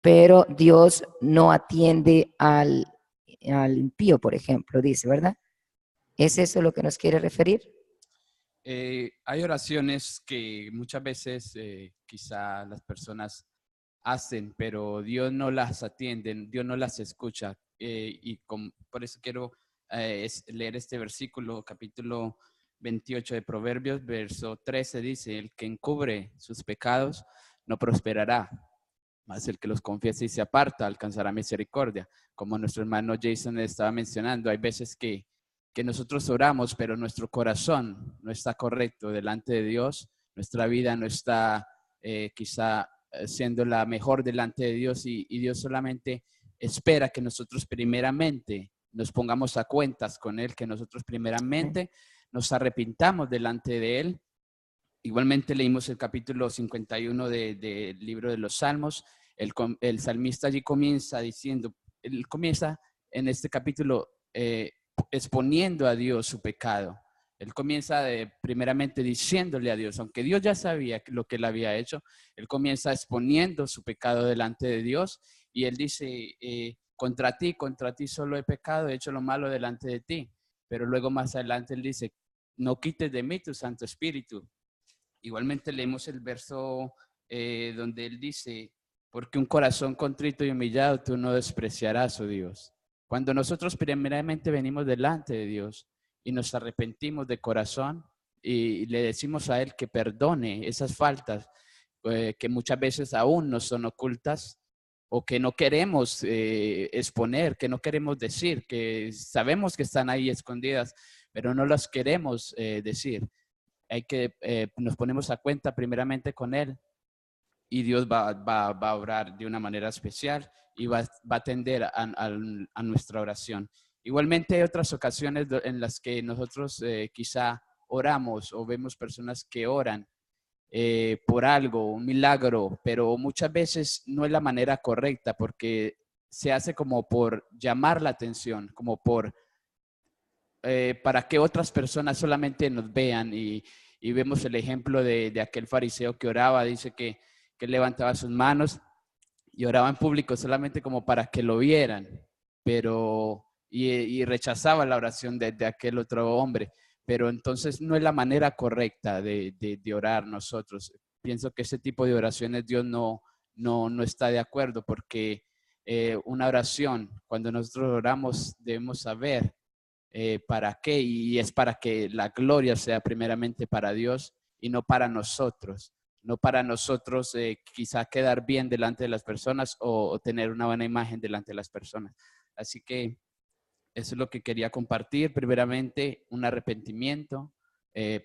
[SPEAKER 1] pero Dios no atiende al impío, por ejemplo, dice, ¿verdad? ¿Es eso lo que nos quiere referir?
[SPEAKER 6] Hay oraciones que muchas veces quizá las personas hacen, pero Dios no las atiende, Dios no las escucha. Por eso quiero leer este versículo, capítulo 28 de Proverbios, verso 13, dice: el que encubre sus pecados no prosperará, mas el que los confiesa y se aparta alcanzará misericordia. Como nuestro hermano Jason estaba mencionando, hay veces que nosotros oramos, pero nuestro corazón no está correcto delante de Dios, nuestra vida no está quizá siendo la mejor delante de Dios, y Dios solamente espera que nosotros primeramente nos pongamos a cuentas con Él, que nosotros primeramente nos arrepintamos delante de Él. Igualmente leímos el capítulo 51 del libro de los Salmos. El salmista allí comienza diciendo, él comienza en este capítulo exponiendo a Dios su pecado. Él comienza primeramente diciéndole a Dios, aunque Dios ya sabía lo que él había hecho, él comienza exponiendo su pecado delante de Dios, y él dice, contra ti solo he pecado, he hecho lo malo delante de ti. Pero luego más adelante él dice, no quites de mí tu Santo Espíritu. Igualmente leemos el verso donde él dice, porque un corazón contrito y humillado tú no despreciarás, oh Dios. Cuando nosotros primeramente venimos delante de Dios y nos arrepentimos de corazón y le decimos a Él que perdone esas faltas que muchas veces aún nos son ocultas o que no queremos exponer, que no queremos decir, que sabemos que están ahí escondidas, pero no las queremos decir. Nos ponemos a cuenta primeramente con Él y Dios va a obrar de una manera especial y va a atender a nuestra oración. Igualmente hay otras ocasiones en las que nosotros quizá oramos o vemos personas que oran por algo, un milagro, pero muchas veces no es la manera correcta porque se hace como por llamar la atención, como para que otras personas solamente nos vean y vemos el ejemplo de aquel fariseo que oraba, dice que levantaba sus manos y oraba en público solamente como para que lo vieran, pero y rechazaba la oración de aquel otro hombre, pero entonces no es la manera correcta de orar nosotros. Pienso que ese tipo de oraciones Dios no está de acuerdo porque una oración, cuando nosotros oramos, debemos saber para qué, y es para que la gloria sea primeramente para Dios y no para nosotros. No para nosotros quizá quedar bien delante de las personas o tener una buena imagen delante de las personas. Así que eso es lo que quería compartir. Primeramente, un arrepentimiento,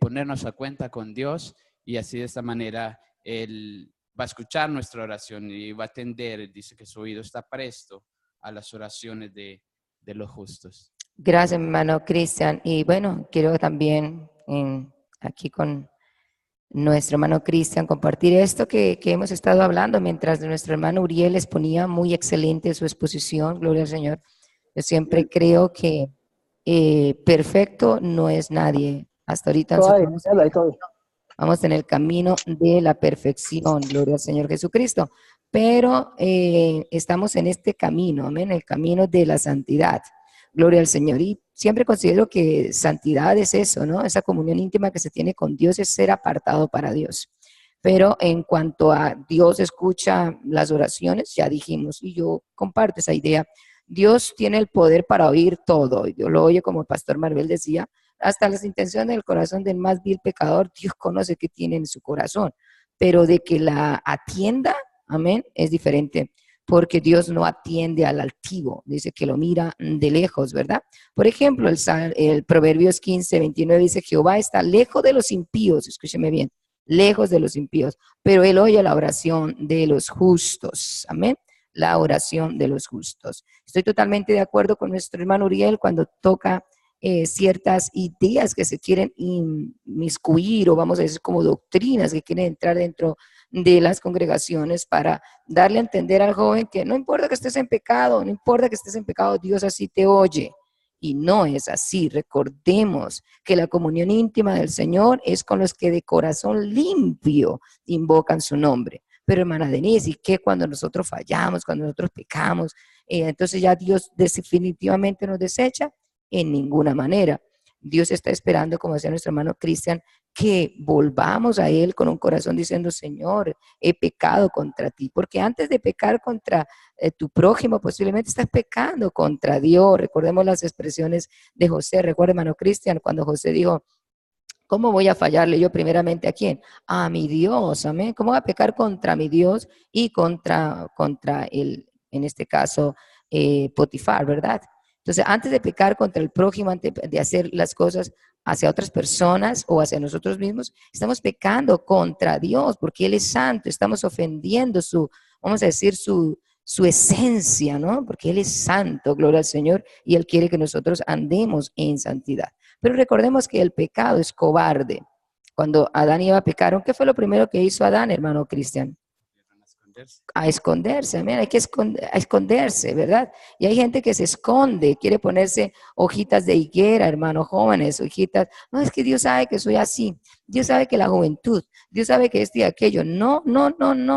[SPEAKER 6] ponernos a cuenta con Dios y así de esta manera Él va a escuchar nuestra oración y va a atender. Dice que su oído está presto a las oraciones de los justos.
[SPEAKER 1] Gracias, mi hermano Cristian. Y bueno, quiero también aquí con nuestro hermano Cristian compartir esto que hemos estado hablando mientras nuestro hermano Uriel exponía muy excelente su exposición. Gloria al Señor. Yo siempre creo que perfecto no es nadie. Hasta ahorita nosotros vamos en el camino de la perfección. Gloria al Señor Jesucristo. Pero estamos en este camino, amén, el camino de la santidad. Gloria al Señor. Y siempre considero que santidad es eso, ¿no? Esa comunión íntima que se tiene con Dios es ser apartado para Dios. Pero en cuanto a Dios escucha las oraciones, ya dijimos, y yo comparto esa idea, Dios tiene el poder para oír todo. Dios lo oye, como el pastor Marvel decía, hasta las intenciones del corazón del más vil pecador, Dios conoce qué tiene en su corazón. Pero de que la atienda, amén, es diferente. Porque Dios no atiende al altivo, dice que lo mira de lejos, ¿verdad? Por ejemplo, el Proverbios 15:29 dice, Jehová está lejos de los impíos, escúcheme bien, lejos de los impíos, pero Él oye la oración de los justos, amén, la oración de los justos. Estoy totalmente de acuerdo con nuestro hermano Uriel cuando toca ciertas ideas que se quieren inmiscuir o vamos a decir como doctrinas que quieren entrar dentro de las congregaciones para darle a entender al joven que no importa que estés en pecado, no importa que estés en pecado, Dios así te oye. Y no es así. Recordemos que la comunión íntima del Señor es con los que de corazón limpio invocan su nombre. Pero hermana Denise, ¿y qué cuando nosotros fallamos, cuando nosotros pecamos? Entonces ya Dios definitivamente nos desecha. En ninguna manera. Dios está esperando, como decía nuestro hermano Cristian, que volvamos a Él con un corazón diciendo, Señor, he pecado contra ti. Porque antes de pecar contra tu prójimo, posiblemente estás pecando contra Dios. Recordemos las expresiones de José. Recuerda, hermano Cristian, cuando José dijo, ¿cómo voy a fallarle yo primeramente a quién? A mi Dios, amén. ¿Cómo voy a pecar contra mi Dios y contra el, en este caso, Potifar, ¿verdad? Entonces, antes de pecar contra el prójimo, antes de hacer las cosas hacia otras personas o hacia nosotros mismos, estamos pecando contra Dios porque Él es santo, estamos ofendiendo vamos a decir, su esencia, ¿no? Porque Él es santo, gloria al Señor, y Él quiere que nosotros andemos en santidad. Pero recordemos que el pecado es cobarde. Cuando Adán y Eva pecaron, ¿qué fue lo primero que hizo Adán, hermano Cristian? A esconderse, amén, hay que esconderse, ¿verdad? Y hay gente que se esconde, quiere ponerse hojitas de higuera, hermanos jóvenes, hojitas, no, es que Dios sabe que soy así, Dios sabe que la juventud, Dios sabe que esto y aquello, no,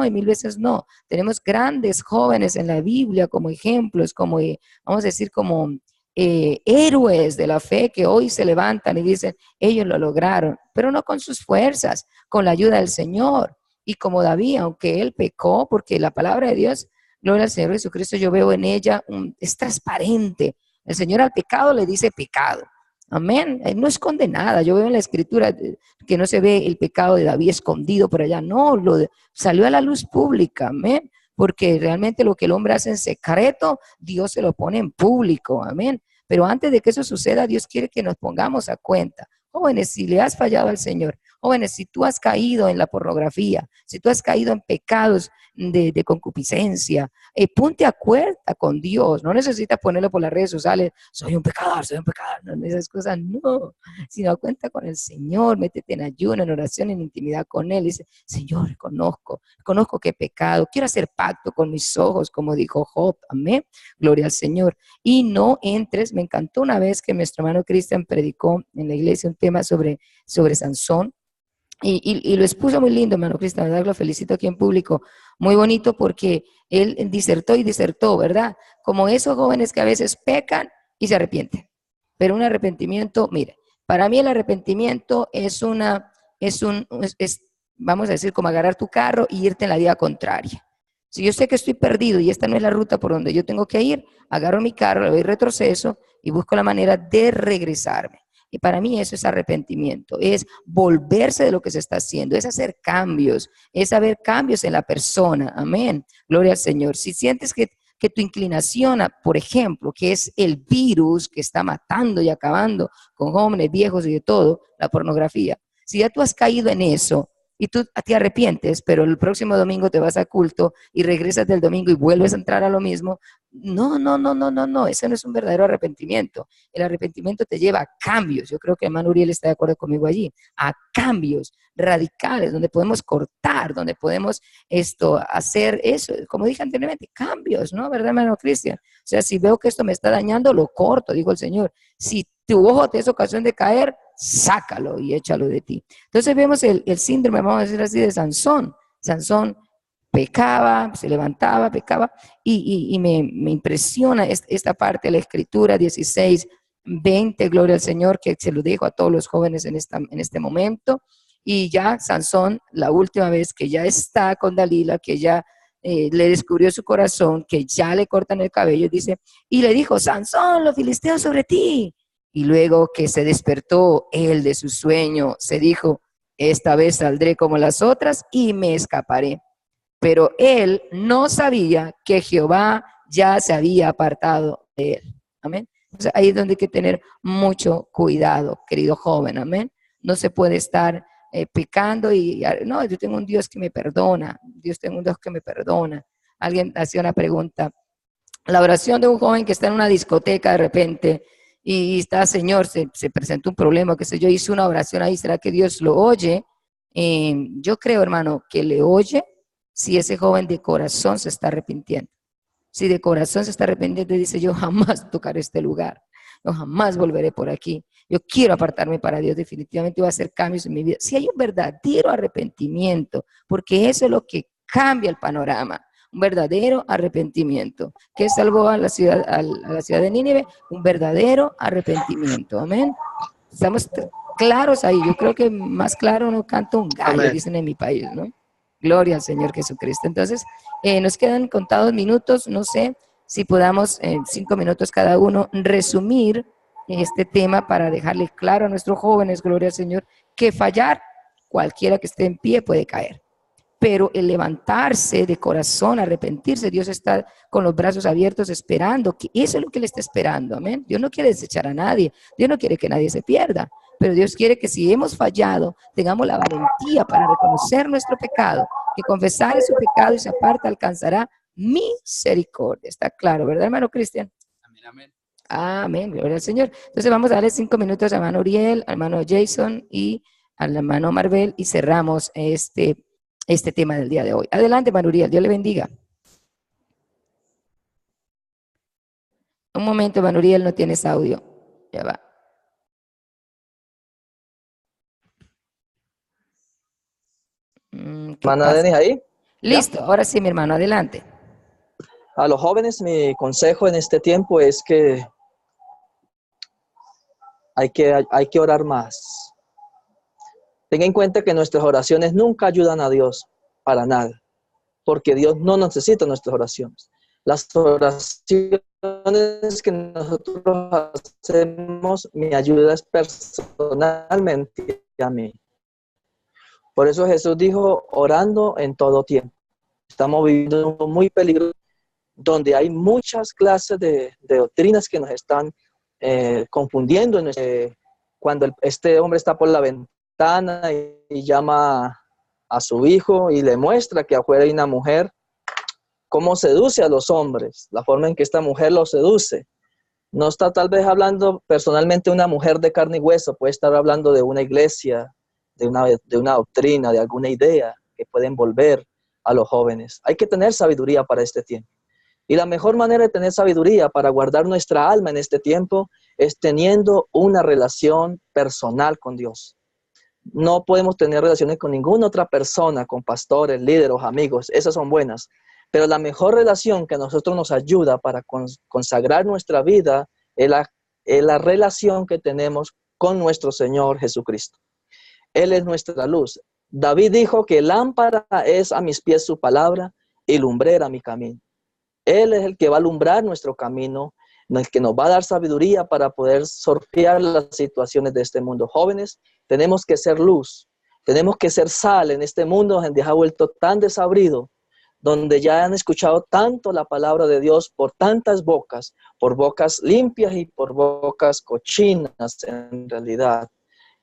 [SPEAKER 1] y mil veces no. Tenemos grandes jóvenes en la Biblia como ejemplos, como, vamos a decir, como héroes de la fe que hoy se levantan y dicen, ellos lo lograron, pero no con sus fuerzas, con la ayuda del Señor. Y como David, aunque él pecó, porque la palabra de Dios, gloria al Señor Jesucristo, yo veo en ella, es transparente. El Señor al pecado le dice pecado. Amén. Él no esconde nada. Yo veo en la Escritura que no se ve el pecado de David escondido por allá. No, salió a la luz pública. Amén. Porque realmente lo que el hombre hace en secreto, Dios se lo pone en público. Amén. Pero antes de que eso suceda, Dios quiere que nos pongamos a cuenta. Jóvenes, si le has fallado al Señor, Jóvenes, si tú has caído en la pornografía, si tú has caído en pecados de concupiscencia, ponte a cuenta con Dios. No necesitas ponerlo por las redes sociales, soy un pecador, no, esas cosas no, sino a cuenta con el Señor, métete en ayuno, en oración, en intimidad con Él. Dice, Señor, reconozco que he pecado, quiero hacer pacto con mis ojos, como dijo Job, amén, gloria al Señor. Y no entres, me encantó una vez que nuestro hermano Cristian predicó en la iglesia un tema sobre Sansón, y lo expuso muy lindo, hermano Cristian, ¿verdad? Lo felicito aquí en público, muy bonito porque él disertó, ¿verdad? Como esos jóvenes que a veces pecan y se arrepienten, pero un arrepentimiento, mire, para mí el arrepentimiento vamos a decir, como agarrar tu carro y irte en la vía contraria. Si yo sé que estoy perdido y esta no es la ruta por donde yo tengo que ir, agarro mi carro, le doy retroceso y busco la manera de regresarme. Y para mí eso es arrepentimiento, es volverse de lo que se está haciendo, es hacer cambios, es haber cambios en la persona. Amén. Gloria al Señor. Si sientes que tu inclinación, por ejemplo, que es el virus que está matando y acabando con jóvenes, viejos y de todo, la pornografía, si ya tú has caído en eso, y tú te arrepientes, pero el próximo domingo te vas a culto y regresas del domingo y vuelves a entrar a lo mismo. No, ese no es un verdadero arrepentimiento. El arrepentimiento te lleva a cambios. Yo creo que hermano Uriel está de acuerdo conmigo allí, a cambios radicales, donde podemos cortar, donde podemos hacer eso, como dije anteriormente, cambios, ¿no? ¿Verdad, hermano Cristian? O sea, si veo que esto me está dañando, lo corto, digo el Señor. Si tu ojo te es ocasión de caer, sácalo y échalo de ti. Entonces vemos el síndrome, vamos a decir así, de Sansón. Sansón pecaba, se levantaba, pecaba, y me impresiona esta parte de la Escritura 16:20, gloria al Señor, que se lo dejo a todos los jóvenes en este momento. Y ya Sansón, la última vez que ya está con Dalila, que ya le descubrió su corazón, que ya le cortan el cabello, dice, y le dijo, Sansón, los filisteos sobre ti. Y luego que se despertó él de su sueño, se dijo, esta vez saldré como las otras y me escaparé. Pero él no sabía que Jehová ya se había apartado de él. Amén. Entonces, ahí es donde hay que tener mucho cuidado, querido joven. Amén. No se puede estar pecando no, yo tengo un Dios que me perdona. Tengo un Dios que me perdona. Alguien hacía una pregunta. La oración de un joven que está en una discoteca de repente y está, Señor, se presentó un problema, qué sé yo, hice una oración ahí, ¿será que Dios lo oye? Yo creo, hermano, que le oye si ese joven de corazón se está arrepintiendo. Si de corazón se está arrepintiendo y dice, yo jamás tocaré este lugar, yo jamás volveré por aquí, yo quiero apartarme para Dios, definitivamente voy a hacer cambios en mi vida. Si hay un verdadero arrepentimiento, porque eso es lo que cambia el panorama. Un verdadero arrepentimiento. ¿Qué salvó a la ciudad de Nínive? Un verdadero arrepentimiento. Amén. Estamos claros ahí. Yo creo que más claro no canta un gallo, amén, dicen en mi país, ¿no? Gloria al Señor Jesucristo. Entonces, nos quedan contados minutos. No sé si podamos, 5 minutos cada uno, resumir este tema para dejarle claro a nuestros jóvenes, gloria al Señor, que fallar, cualquiera que esté en pie puede caer. Pero el levantarse de corazón, arrepentirse, Dios está con los brazos abiertos esperando, que eso es lo que Él está esperando, amén. Dios no quiere desechar a nadie, Dios no quiere que nadie se pierda, pero Dios quiere que si hemos fallado, tengamos la valentía para reconocer nuestro pecado, que confesar su pecado y se aparta alcanzará misericordia. Está claro, ¿verdad, hermano Cristian?
[SPEAKER 6] Amén, amén.
[SPEAKER 1] Amén, gloria al Señor. Entonces vamos a darle 5 minutos a hermano Uriel, al hermano Jason y al hermano Marvel y cerramos este tema del día de hoy. Adelante, hermano Uriel, Dios le bendiga. Un momento, hermano Uriel, no tienes audio. Ya va.
[SPEAKER 5] Hermana Denis, ahí.
[SPEAKER 1] Listo, ahora sí, mi hermano, adelante.
[SPEAKER 5] A los jóvenes, mi consejo en este tiempo es que hay que orar más. Tenga en cuenta que nuestras oraciones nunca ayudan a Dios para nada, porque Dios no necesita nuestras oraciones. Las oraciones que nosotros hacemos me ayudan personalmente a mí. Por eso Jesús dijo, orando en todo tiempo. Estamos viviendo en un mundo muy peligroso, donde hay muchas clases de doctrinas que nos están confundiendo. Cuando este hombre está por la ventana, ventana y llama a su hijo y le muestra que afuera hay una mujer, cómo seduce a los hombres, la forma en que esta mujer los seduce. No está tal vez hablando personalmente de una mujer de carne y hueso, puede estar hablando de una iglesia, de una doctrina, de alguna idea que puede envolver a los jóvenes. Hay que tener sabiduría para este tiempo. Y la mejor manera de tener sabiduría para guardar nuestra alma en este tiempo es teniendo una relación personal con Dios. No podemos tener relaciones con ninguna otra persona, con pastores, líderes, amigos, esas son buenas. Pero la mejor relación que a nosotros nos ayuda para consagrar nuestra vida es la relación que tenemos con nuestro Señor Jesucristo. Él es nuestra luz. David dijo que lámpara es a mis pies su palabra y lumbrera mi camino. Él es el que va a alumbrar nuestro camino, el que nos va a dar sabiduría para poder sortear las situaciones de este mundo. Jóvenes, tenemos que ser luz, tenemos que ser sal en este mundo donde ha vuelto tan desabrido, donde ya han escuchado tanto la palabra de Dios por tantas bocas, por bocas limpias y por bocas cochinas en realidad.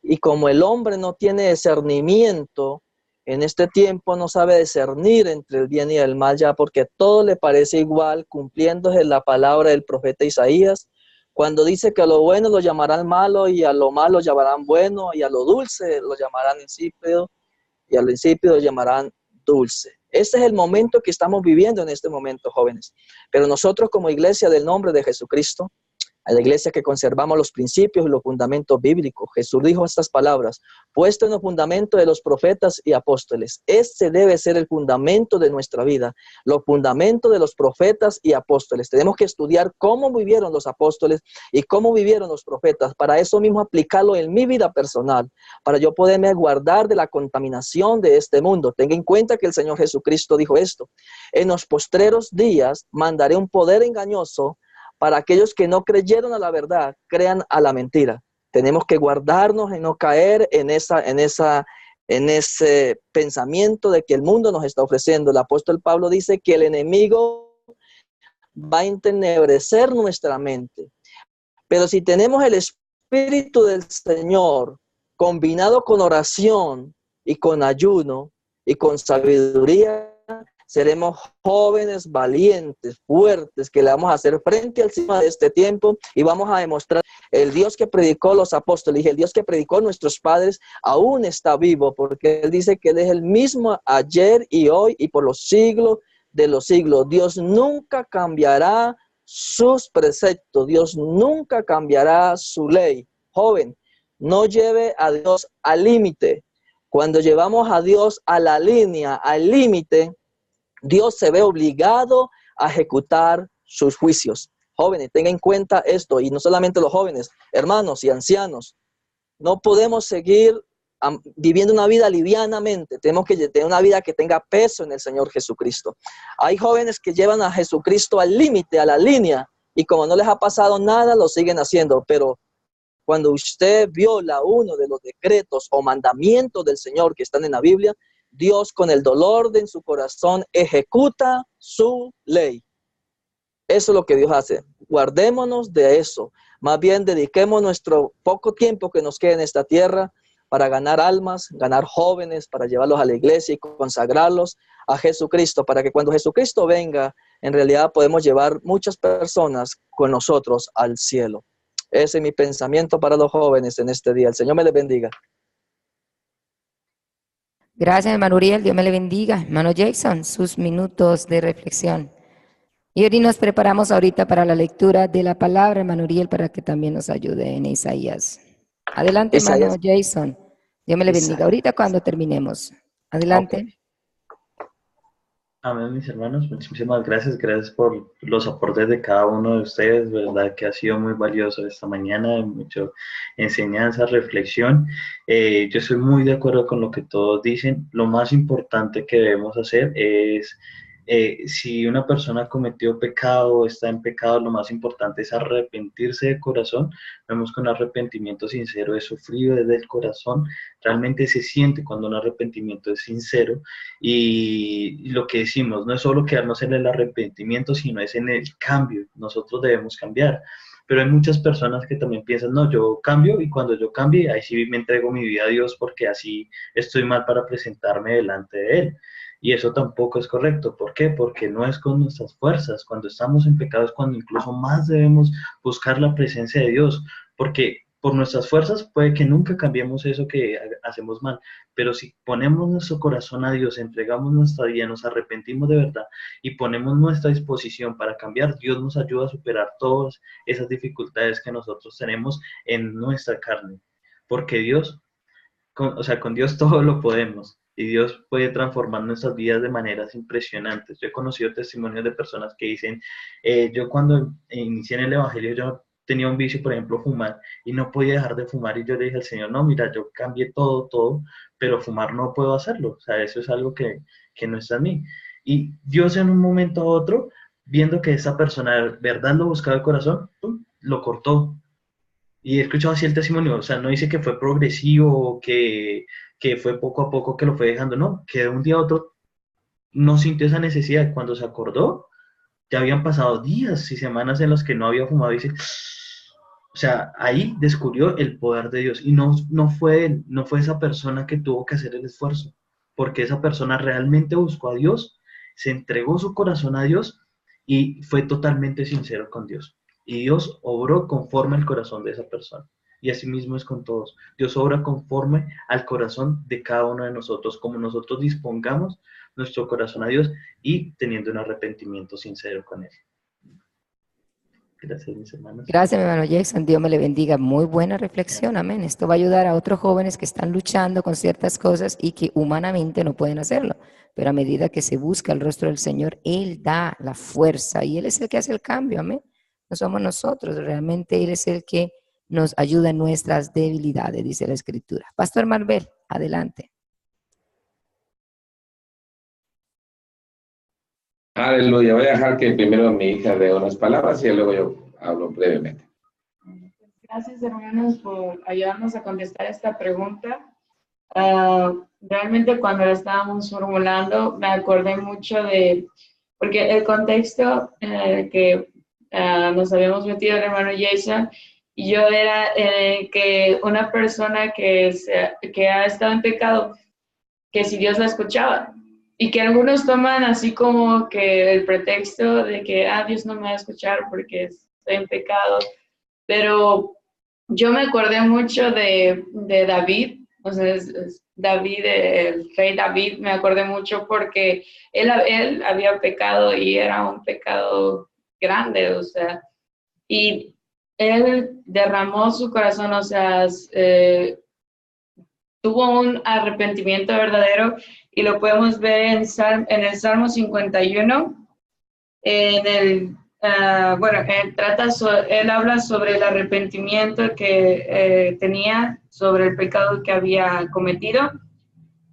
[SPEAKER 5] Y como el hombre no tiene discernimiento, en este tiempo no sabe discernir entre el bien y el mal ya porque todo le parece igual, cumpliéndose la palabra del profeta Isaías, cuando dice que a lo bueno lo llamarán malo y a lo malo llamarán bueno y a lo dulce lo llamarán insípido y a lo insípido lo llamarán dulce. Este es el momento que estamos viviendo en este momento, jóvenes. Pero nosotros como iglesia del nombre de Jesucristo, a la iglesia que conservamos los principios y los fundamentos bíblicos. Jesús dijo estas palabras, puesto en los fundamentos de los profetas y apóstoles. Este debe ser el fundamento de nuestra vida, los fundamentos de los profetas y apóstoles. Tenemos que estudiar cómo vivieron los apóstoles y cómo vivieron los profetas, para eso mismo aplicarlo en mi vida personal, para yo poderme guardar de la contaminación de este mundo. Tenga en cuenta que el Señor Jesucristo dijo esto, en los postreros días mandaré un poder engañoso para aquellos que no creyeron a la verdad, crean a la mentira. Tenemos que guardarnos en no caer en ese pensamiento de que el mundo nos está ofreciendo. El apóstol Pablo dice que el enemigo va a entenebrecer nuestra mente. Pero si tenemos el Espíritu del Señor combinado con oración y con ayuno y con sabiduría, seremos jóvenes, valientes, fuertes, que le vamos a hacer frente al sistema de este tiempo y vamos a demostrar el Dios que predicó los apóstoles y el Dios que predicó nuestros padres aún está vivo, porque Él dice que Él es el mismo ayer y hoy y por los siglos de los siglos. Dios nunca cambiará sus preceptos, Dios nunca cambiará su ley. Joven, no lleve a Dios al límite. Cuando llevamos a Dios a la línea, al límite, Dios se ve obligado a ejecutar sus juicios. Jóvenes, tengan en cuenta esto, y no solamente los jóvenes, hermanos y ancianos. No podemos seguir viviendo una vida livianamente. Tenemos que tener una vida que tenga peso en el Señor Jesucristo. Hay jóvenes que llevan a Jesucristo al límite, a la línea, y como no les ha pasado nada, lo siguen haciendo. Pero cuando usted viola uno de los decretos o mandamientos del Señor que están en la Biblia, Dios con el dolor en su corazón ejecuta su ley. Eso es lo que Dios hace. Guardémonos de eso. Más bien dediquemos nuestro poco tiempo que nos quede en esta tierra para ganar almas, ganar jóvenes, para llevarlos a la iglesia y consagrarlos a Jesucristo, para que cuando Jesucristo venga, en realidad podemos llevar muchas personas con nosotros al cielo. Ese es mi pensamiento para los jóvenes en este día. El Señor me les bendiga.
[SPEAKER 1] Gracias, hermano Uriel. Dios me le bendiga. Hermano Jason, sus minutos de reflexión. Y hoy nos preparamos ahorita para la lectura de la palabra, hermano Uriel, para que también nos ayude en Isaías. Adelante, hermano Jason. Dios me le bendiga. Ahorita cuando terminemos. Adelante.
[SPEAKER 5] Okay.
[SPEAKER 4] Amén, mis hermanos. Muchísimas gracias. Gracias por los aportes de cada uno de ustedes. Verdad que ha sido muy valioso esta mañana. Mucha enseñanza, reflexión. Yo estoy muy de acuerdo con lo que todos dicen. Lo más importante que debemos hacer es, si una persona cometió pecado o está en pecado, lo más importante es arrepentirse de corazón. Vemos que un arrepentimiento sincero es sufrido desde el corazón. Realmente se siente cuando un arrepentimiento es sincero. Y lo que decimos, no es solo quedarnos en el arrepentimiento, sino es en el cambio. Nosotros debemos cambiar. pero hay muchas personas que también piensan, no, yo cambio y cuando yo cambie, ahí sí me entrego mi vida a Dios porque así estoy mal para presentarme delante de Él. Y eso tampoco es correcto. ¿Por qué? Porque no es con nuestras fuerzas. Cuando estamos en pecado es cuando incluso más debemos buscar la presencia de Dios, porque por nuestras fuerzas puede que nunca cambiemos eso que hacemos mal, pero si ponemos nuestro corazón a Dios, entregamos nuestra vida, nos arrepentimos de verdad y ponemos nuestra disposición para cambiar, Dios nos ayuda a superar todas esas dificultades que nosotros tenemos en nuestra carne, porque Dios, con Dios todo lo podemos. Y Dios puede transformar nuestras vidas de maneras impresionantes. Yo he conocido testimonios de personas que dicen, yo cuando inicié en el Evangelio, yo tenía un vicio, por ejemplo, fumar, y no podía dejar de fumar, y yo le dije al Señor, no, mira, yo cambié todo, pero fumar no puedo hacerlo. O sea, eso es algo que no está en mí. Y Dios en un momento a otro, viendo que esa persona de verdad lo buscaba de corazón, ¡pum!, lo cortó. Y he escuchado así el testimonio, o sea, no dice que fue progresivo, que fue poco a poco que lo fue dejando, no, que de un día a otro no sintió esa necesidad. Cuando se acordó, ya habían pasado días y semanas en los que no había fumado y dice, o sea, ahí descubrió el poder de Dios y no fue esa persona que tuvo que hacer el esfuerzo, porque esa persona realmente buscó a Dios, se entregó su corazón a Dios y fue totalmente sincero con Dios. Y Dios obró conforme al corazón de esa persona. Y así mismo es con todos. Dios obra conforme al corazón de cada uno de nosotros, como nosotros dispongamos nuestro corazón a Dios y teniendo un arrepentimiento sincero con Él. Gracias, mis hermanos.
[SPEAKER 1] Gracias, mi hermano Jackson. Dios me le bendiga. Muy buena reflexión, amén. Esto va a ayudar a otros jóvenes que están luchando con ciertas cosas y que humanamente no pueden hacerlo. Pero a medida que se busca el rostro del Señor, Él da la fuerza y Él es el que hace el cambio, amén. No somos nosotros, realmente Él es el que nos ayuda en nuestras debilidades, dice la Escritura. Pastor Marvel, adelante.
[SPEAKER 3] Aleluya. Voy a dejar que primero mi hija dé unas palabras y luego yo hablo brevemente.
[SPEAKER 2] Gracias, hermanos, por ayudarnos a contestar esta pregunta. Realmente cuando la estábamos formulando me acordé mucho porque el contexto en el que nos habíamos metido el hermano Jason y yo era que una persona que ha estado en pecado, que si Dios la escuchaba, y que algunos toman así como que el pretexto de que Dios no me va a escuchar porque estoy en pecado, pero yo me acordé mucho de David. O sea, David, el rey David, me acordé mucho porque él había pecado y era un pecado grande, o sea, y él derramó su corazón, o sea, tuvo un arrepentimiento verdadero y lo podemos ver en el Salmo 51, él habla sobre el arrepentimiento que tenía sobre el pecado que había cometido.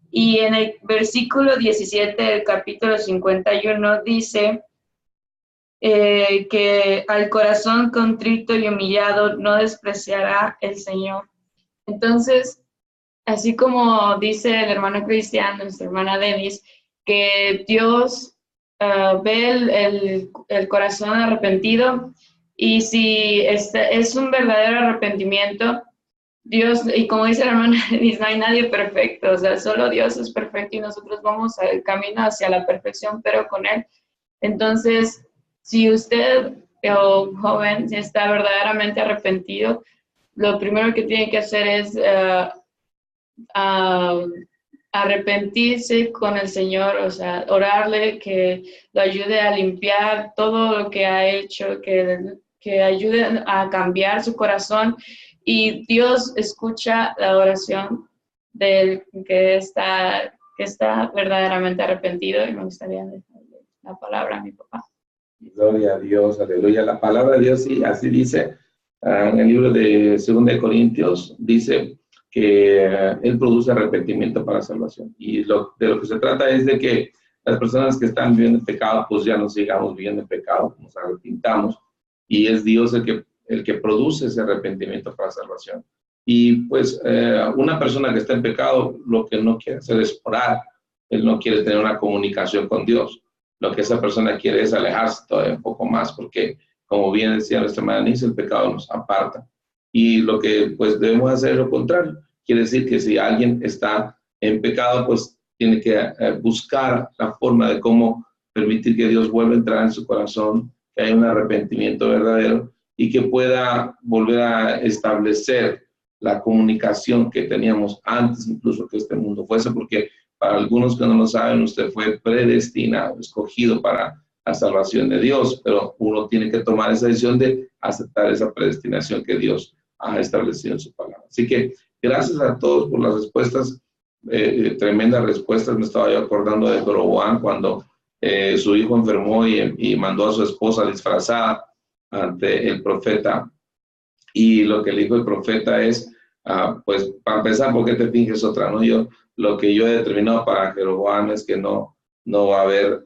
[SPEAKER 2] Y en el versículo 17 del capítulo 51 dice que al corazón contrito y humillado no despreciará el Señor. Entonces, así como dice el hermano Cristian, nuestra hermana Denis, que Dios ve el corazón arrepentido, y si es un verdadero arrepentimiento, Dios, y como dice la hermana Denis, no hay nadie perfecto, o sea, solo Dios es perfecto y nosotros vamos al camino hacia la perfección, pero con Él. Entonces, si usted, joven, está verdaderamente arrepentido, lo primero que tiene que hacer es arrepentirse con el Señor, o sea, orarle que lo ayude a limpiar todo lo que ha hecho, que ayude a cambiar su corazón, y Dios escucha la oración del que está verdaderamente arrepentido. Y me gustaría dejarle la palabra a mi papá.
[SPEAKER 3] Gloria a Dios, aleluya. La palabra de Dios, sí, así dice en el libro de 2 Corintios, dice que Él produce arrepentimiento para salvación. Y de lo que se trata es de que las personas que están viviendo en pecado, pues ya no sigamos viviendo en pecado, nos arrepintamos. Y es Dios el que produce ese arrepentimiento para salvación. Y pues una persona que está en pecado, lo que no quiere hacer es orar. Él no quiere tener una comunicación con Dios. Lo que esa persona quiere es alejarse todavía un poco más, porque como bien decía nuestra hermana Nice, el pecado nos aparta. Y lo que pues debemos hacer es lo contrario. Quiere decir que si alguien está en pecado, pues tiene que buscar la forma de cómo permitir que Dios vuelva a entrar en su corazón, que haya un arrepentimiento verdadero y que pueda volver a establecer la comunicación que teníamos antes incluso que este mundo fuese, porque para algunos que no lo saben, usted fue predestinado, escogido para la salvación de Dios, pero uno tiene que tomar esa decisión de aceptar esa predestinación que Dios ha establecido en su palabra. Así que gracias a todos por las respuestas, tremendas respuestas. Me estaba yo acordando de Jeroboam cuando su hijo enfermó y mandó a su esposa disfrazada ante el profeta. Y lo que le dijo el profeta es, pues para empezar, ¿por qué te finges otra? ¿No? Lo que yo he determinado para Jeroboam es que no va a haber,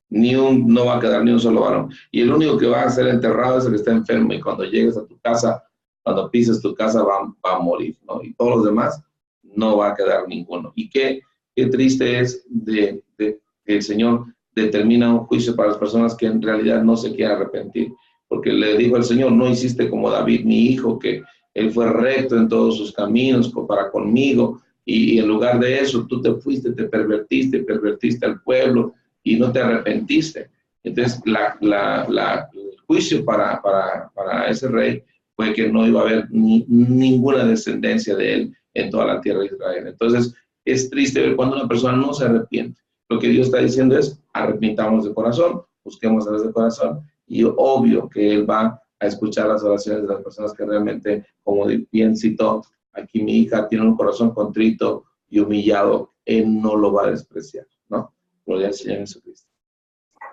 [SPEAKER 3] no va a quedar ni un solo varón. Y el único que va a ser enterrado es el que está enfermo. Y cuando llegues a tu casa, cuando pises tu casa, va a morir, ¿no? Y todos los demás, no va a quedar ninguno. Y qué triste es de que el Señor determina un juicio para las personas que en realidad no se quieren arrepentir. Porque le dijo al Señor, no hiciste como David, mi hijo, que él fue recto en todos sus caminos para conmigo. Y en lugar de eso, tú te fuiste, te pervertiste al pueblo y no te arrepentiste. Entonces, el juicio para ese rey fue que no iba a haber ninguna descendencia de él en toda la tierra de Israel. Entonces, es triste ver cuando una persona no se arrepiente. Lo que Dios está diciendo es, arrepintamos de corazón, busquemos a Dios de corazón, y obvio que Él va a escuchar las oraciones de las personas que realmente, como bien citó, aquí mi hija tiene un corazón contrito y humillado, Él no lo va a despreciar, ¿no? Gloria al Señor Jesucristo.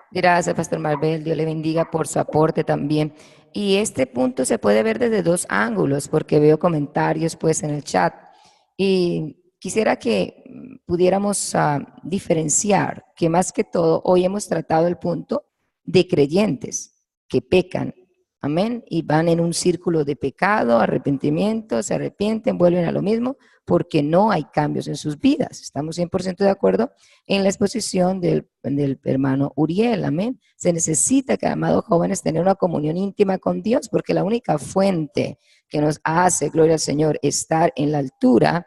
[SPEAKER 1] Gracias, Pastor Marvel. Dios le bendiga por su aporte también. Y este punto se puede ver desde dos ángulos, porque veo comentarios pues en el chat. Y quisiera que pudiéramos diferenciar que más que todo hoy hemos tratado el punto de creyentes que pecan, amén, y van en un círculo de pecado, arrepentimiento, se arrepienten, vuelven a lo mismo, porque no hay cambios en sus vidas. Estamos 100% de acuerdo en la exposición del hermano Uriel, amén. Se necesita, que amados jóvenes, tener una comunión íntima con Dios, porque la única fuente que nos hace, gloria al Señor, estar en la altura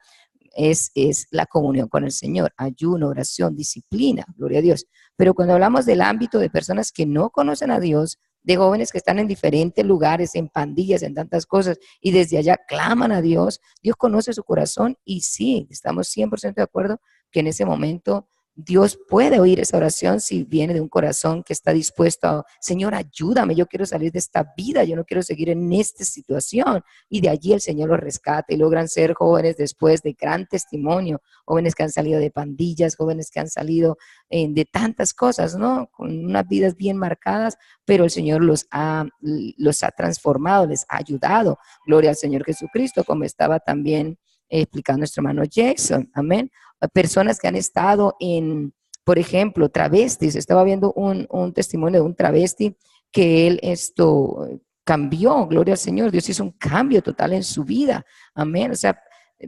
[SPEAKER 1] es la comunión con el Señor, ayuno, oración, disciplina, gloria a Dios. Pero cuando hablamos del ámbito de personas que no conocen a Dios, de jóvenes que están en diferentes lugares, en pandillas, en tantas cosas, y desde allá claman a Dios, Dios conoce su corazón y sí, estamos 100% de acuerdo que en ese momento Dios puede oír esa oración si viene de un corazón que está dispuesto a, Señor, ayúdame, yo quiero salir de esta vida, yo no quiero seguir en esta situación. Y de allí el Señor los rescata y logran ser jóvenes después de gran testimonio, jóvenes que han salido de pandillas, jóvenes que han salido de tantas cosas, ¿no? Con unas vidas bien marcadas, pero el Señor los ha transformado, les ha ayudado. Gloria al Señor Jesucristo, como estaba también explicando nuestro hermano Jackson, amén. Personas que han estado en, por ejemplo, travestis. Estaba viendo un testimonio de un travesti que él cambió, gloria al Señor. Dios hizo un cambio total en su vida, amén. O sea,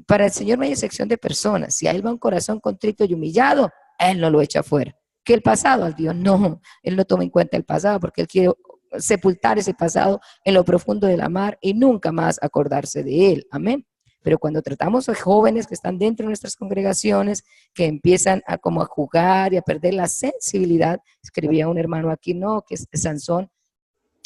[SPEAKER 1] para el Señor no hay excepción de personas. Si a él va un corazón contrito y humillado, él no lo echa fuera. Que el pasado al Dios no, él no toma en cuenta el pasado porque él quiere sepultar ese pasado en lo profundo de la mar y nunca más acordarse de él, amén. Pero cuando tratamos a jóvenes que están dentro de nuestras congregaciones, que empiezan a como a jugar y a perder la sensibilidad, escribía un hermano aquí, no, que Sansón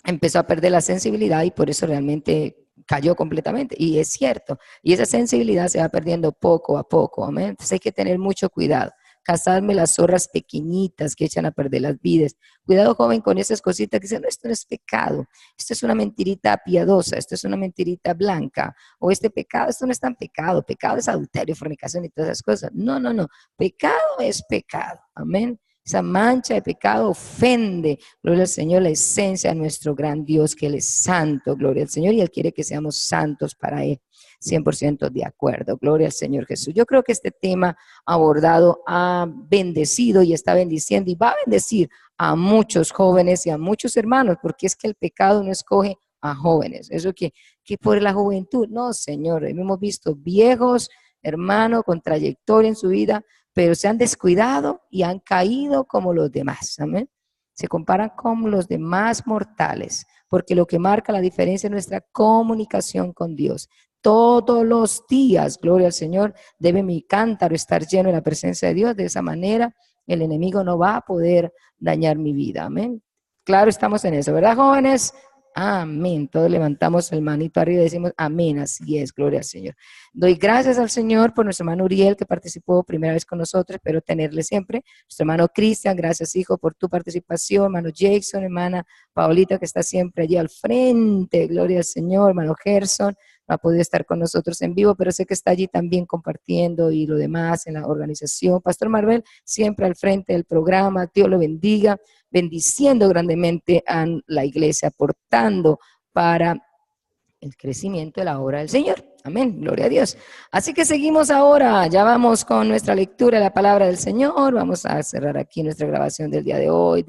[SPEAKER 1] empezó a perder la sensibilidad y por eso realmente cayó completamente. Y es cierto, y esa sensibilidad se va perdiendo poco a poco, amén. Entonces hay que tener mucho cuidado. Cazadme las zorras pequeñitas que echan a perder las vidas. Cuidado, joven, con esas cositas que dicen, no, esto no es pecado, esto es una mentirita piadosa, esto es una mentirita blanca, o este pecado, esto no es tan pecado, pecado es adulterio, fornicación y todas esas cosas. No, no, no, pecado es pecado, amén. Esa mancha de pecado ofende, gloria al Señor, la esencia de nuestro gran Dios, que Él es santo, gloria al Señor, y Él quiere que seamos santos para Él. 100% de acuerdo, gloria al Señor Jesús. Yo creo que este tema abordado ha bendecido y está bendiciendo y va a bendecir a muchos jóvenes y a muchos hermanos, porque es que el pecado no escoge a jóvenes. Eso que por la juventud, no, Señor, hemos visto viejos, hermanos, con trayectoria en su vida, pero se han descuidado y han caído como los demás, amén. se comparan con los demás mortales, porque lo que marca la diferencia es nuestra comunicación con Dios. Todos los días, gloria al Señor, debe mi cántaro estar lleno de la presencia de Dios. De esa manera, el enemigo no va a poder dañar mi vida. Amén. Claro, estamos en eso, ¿verdad, jóvenes? Amén. Todos levantamos el manito arriba y decimos amén. Así es, gloria al Señor. Doy gracias al Señor por nuestro hermano Uriel, que participó primera vez con nosotros. Espero tenerle siempre. Nuestro hermano Cristian, gracias, hijo, por tu participación. Hermano Jackson, hermana Paulita, que está siempre allí al frente. Gloria al Señor. Hermano Gerson, no ha podido estar con nosotros en vivo, pero sé que está allí también compartiendo y lo demás en la organización. Pastor Marvel, siempre al frente del programa. Dios lo bendiga, bendiciendo grandemente a la iglesia, aportando para el crecimiento de la obra del Señor. Amén, gloria a Dios. Así que seguimos ahora, ya vamos con nuestra lectura de la palabra del Señor. Vamos a cerrar aquí nuestra grabación del día de hoy,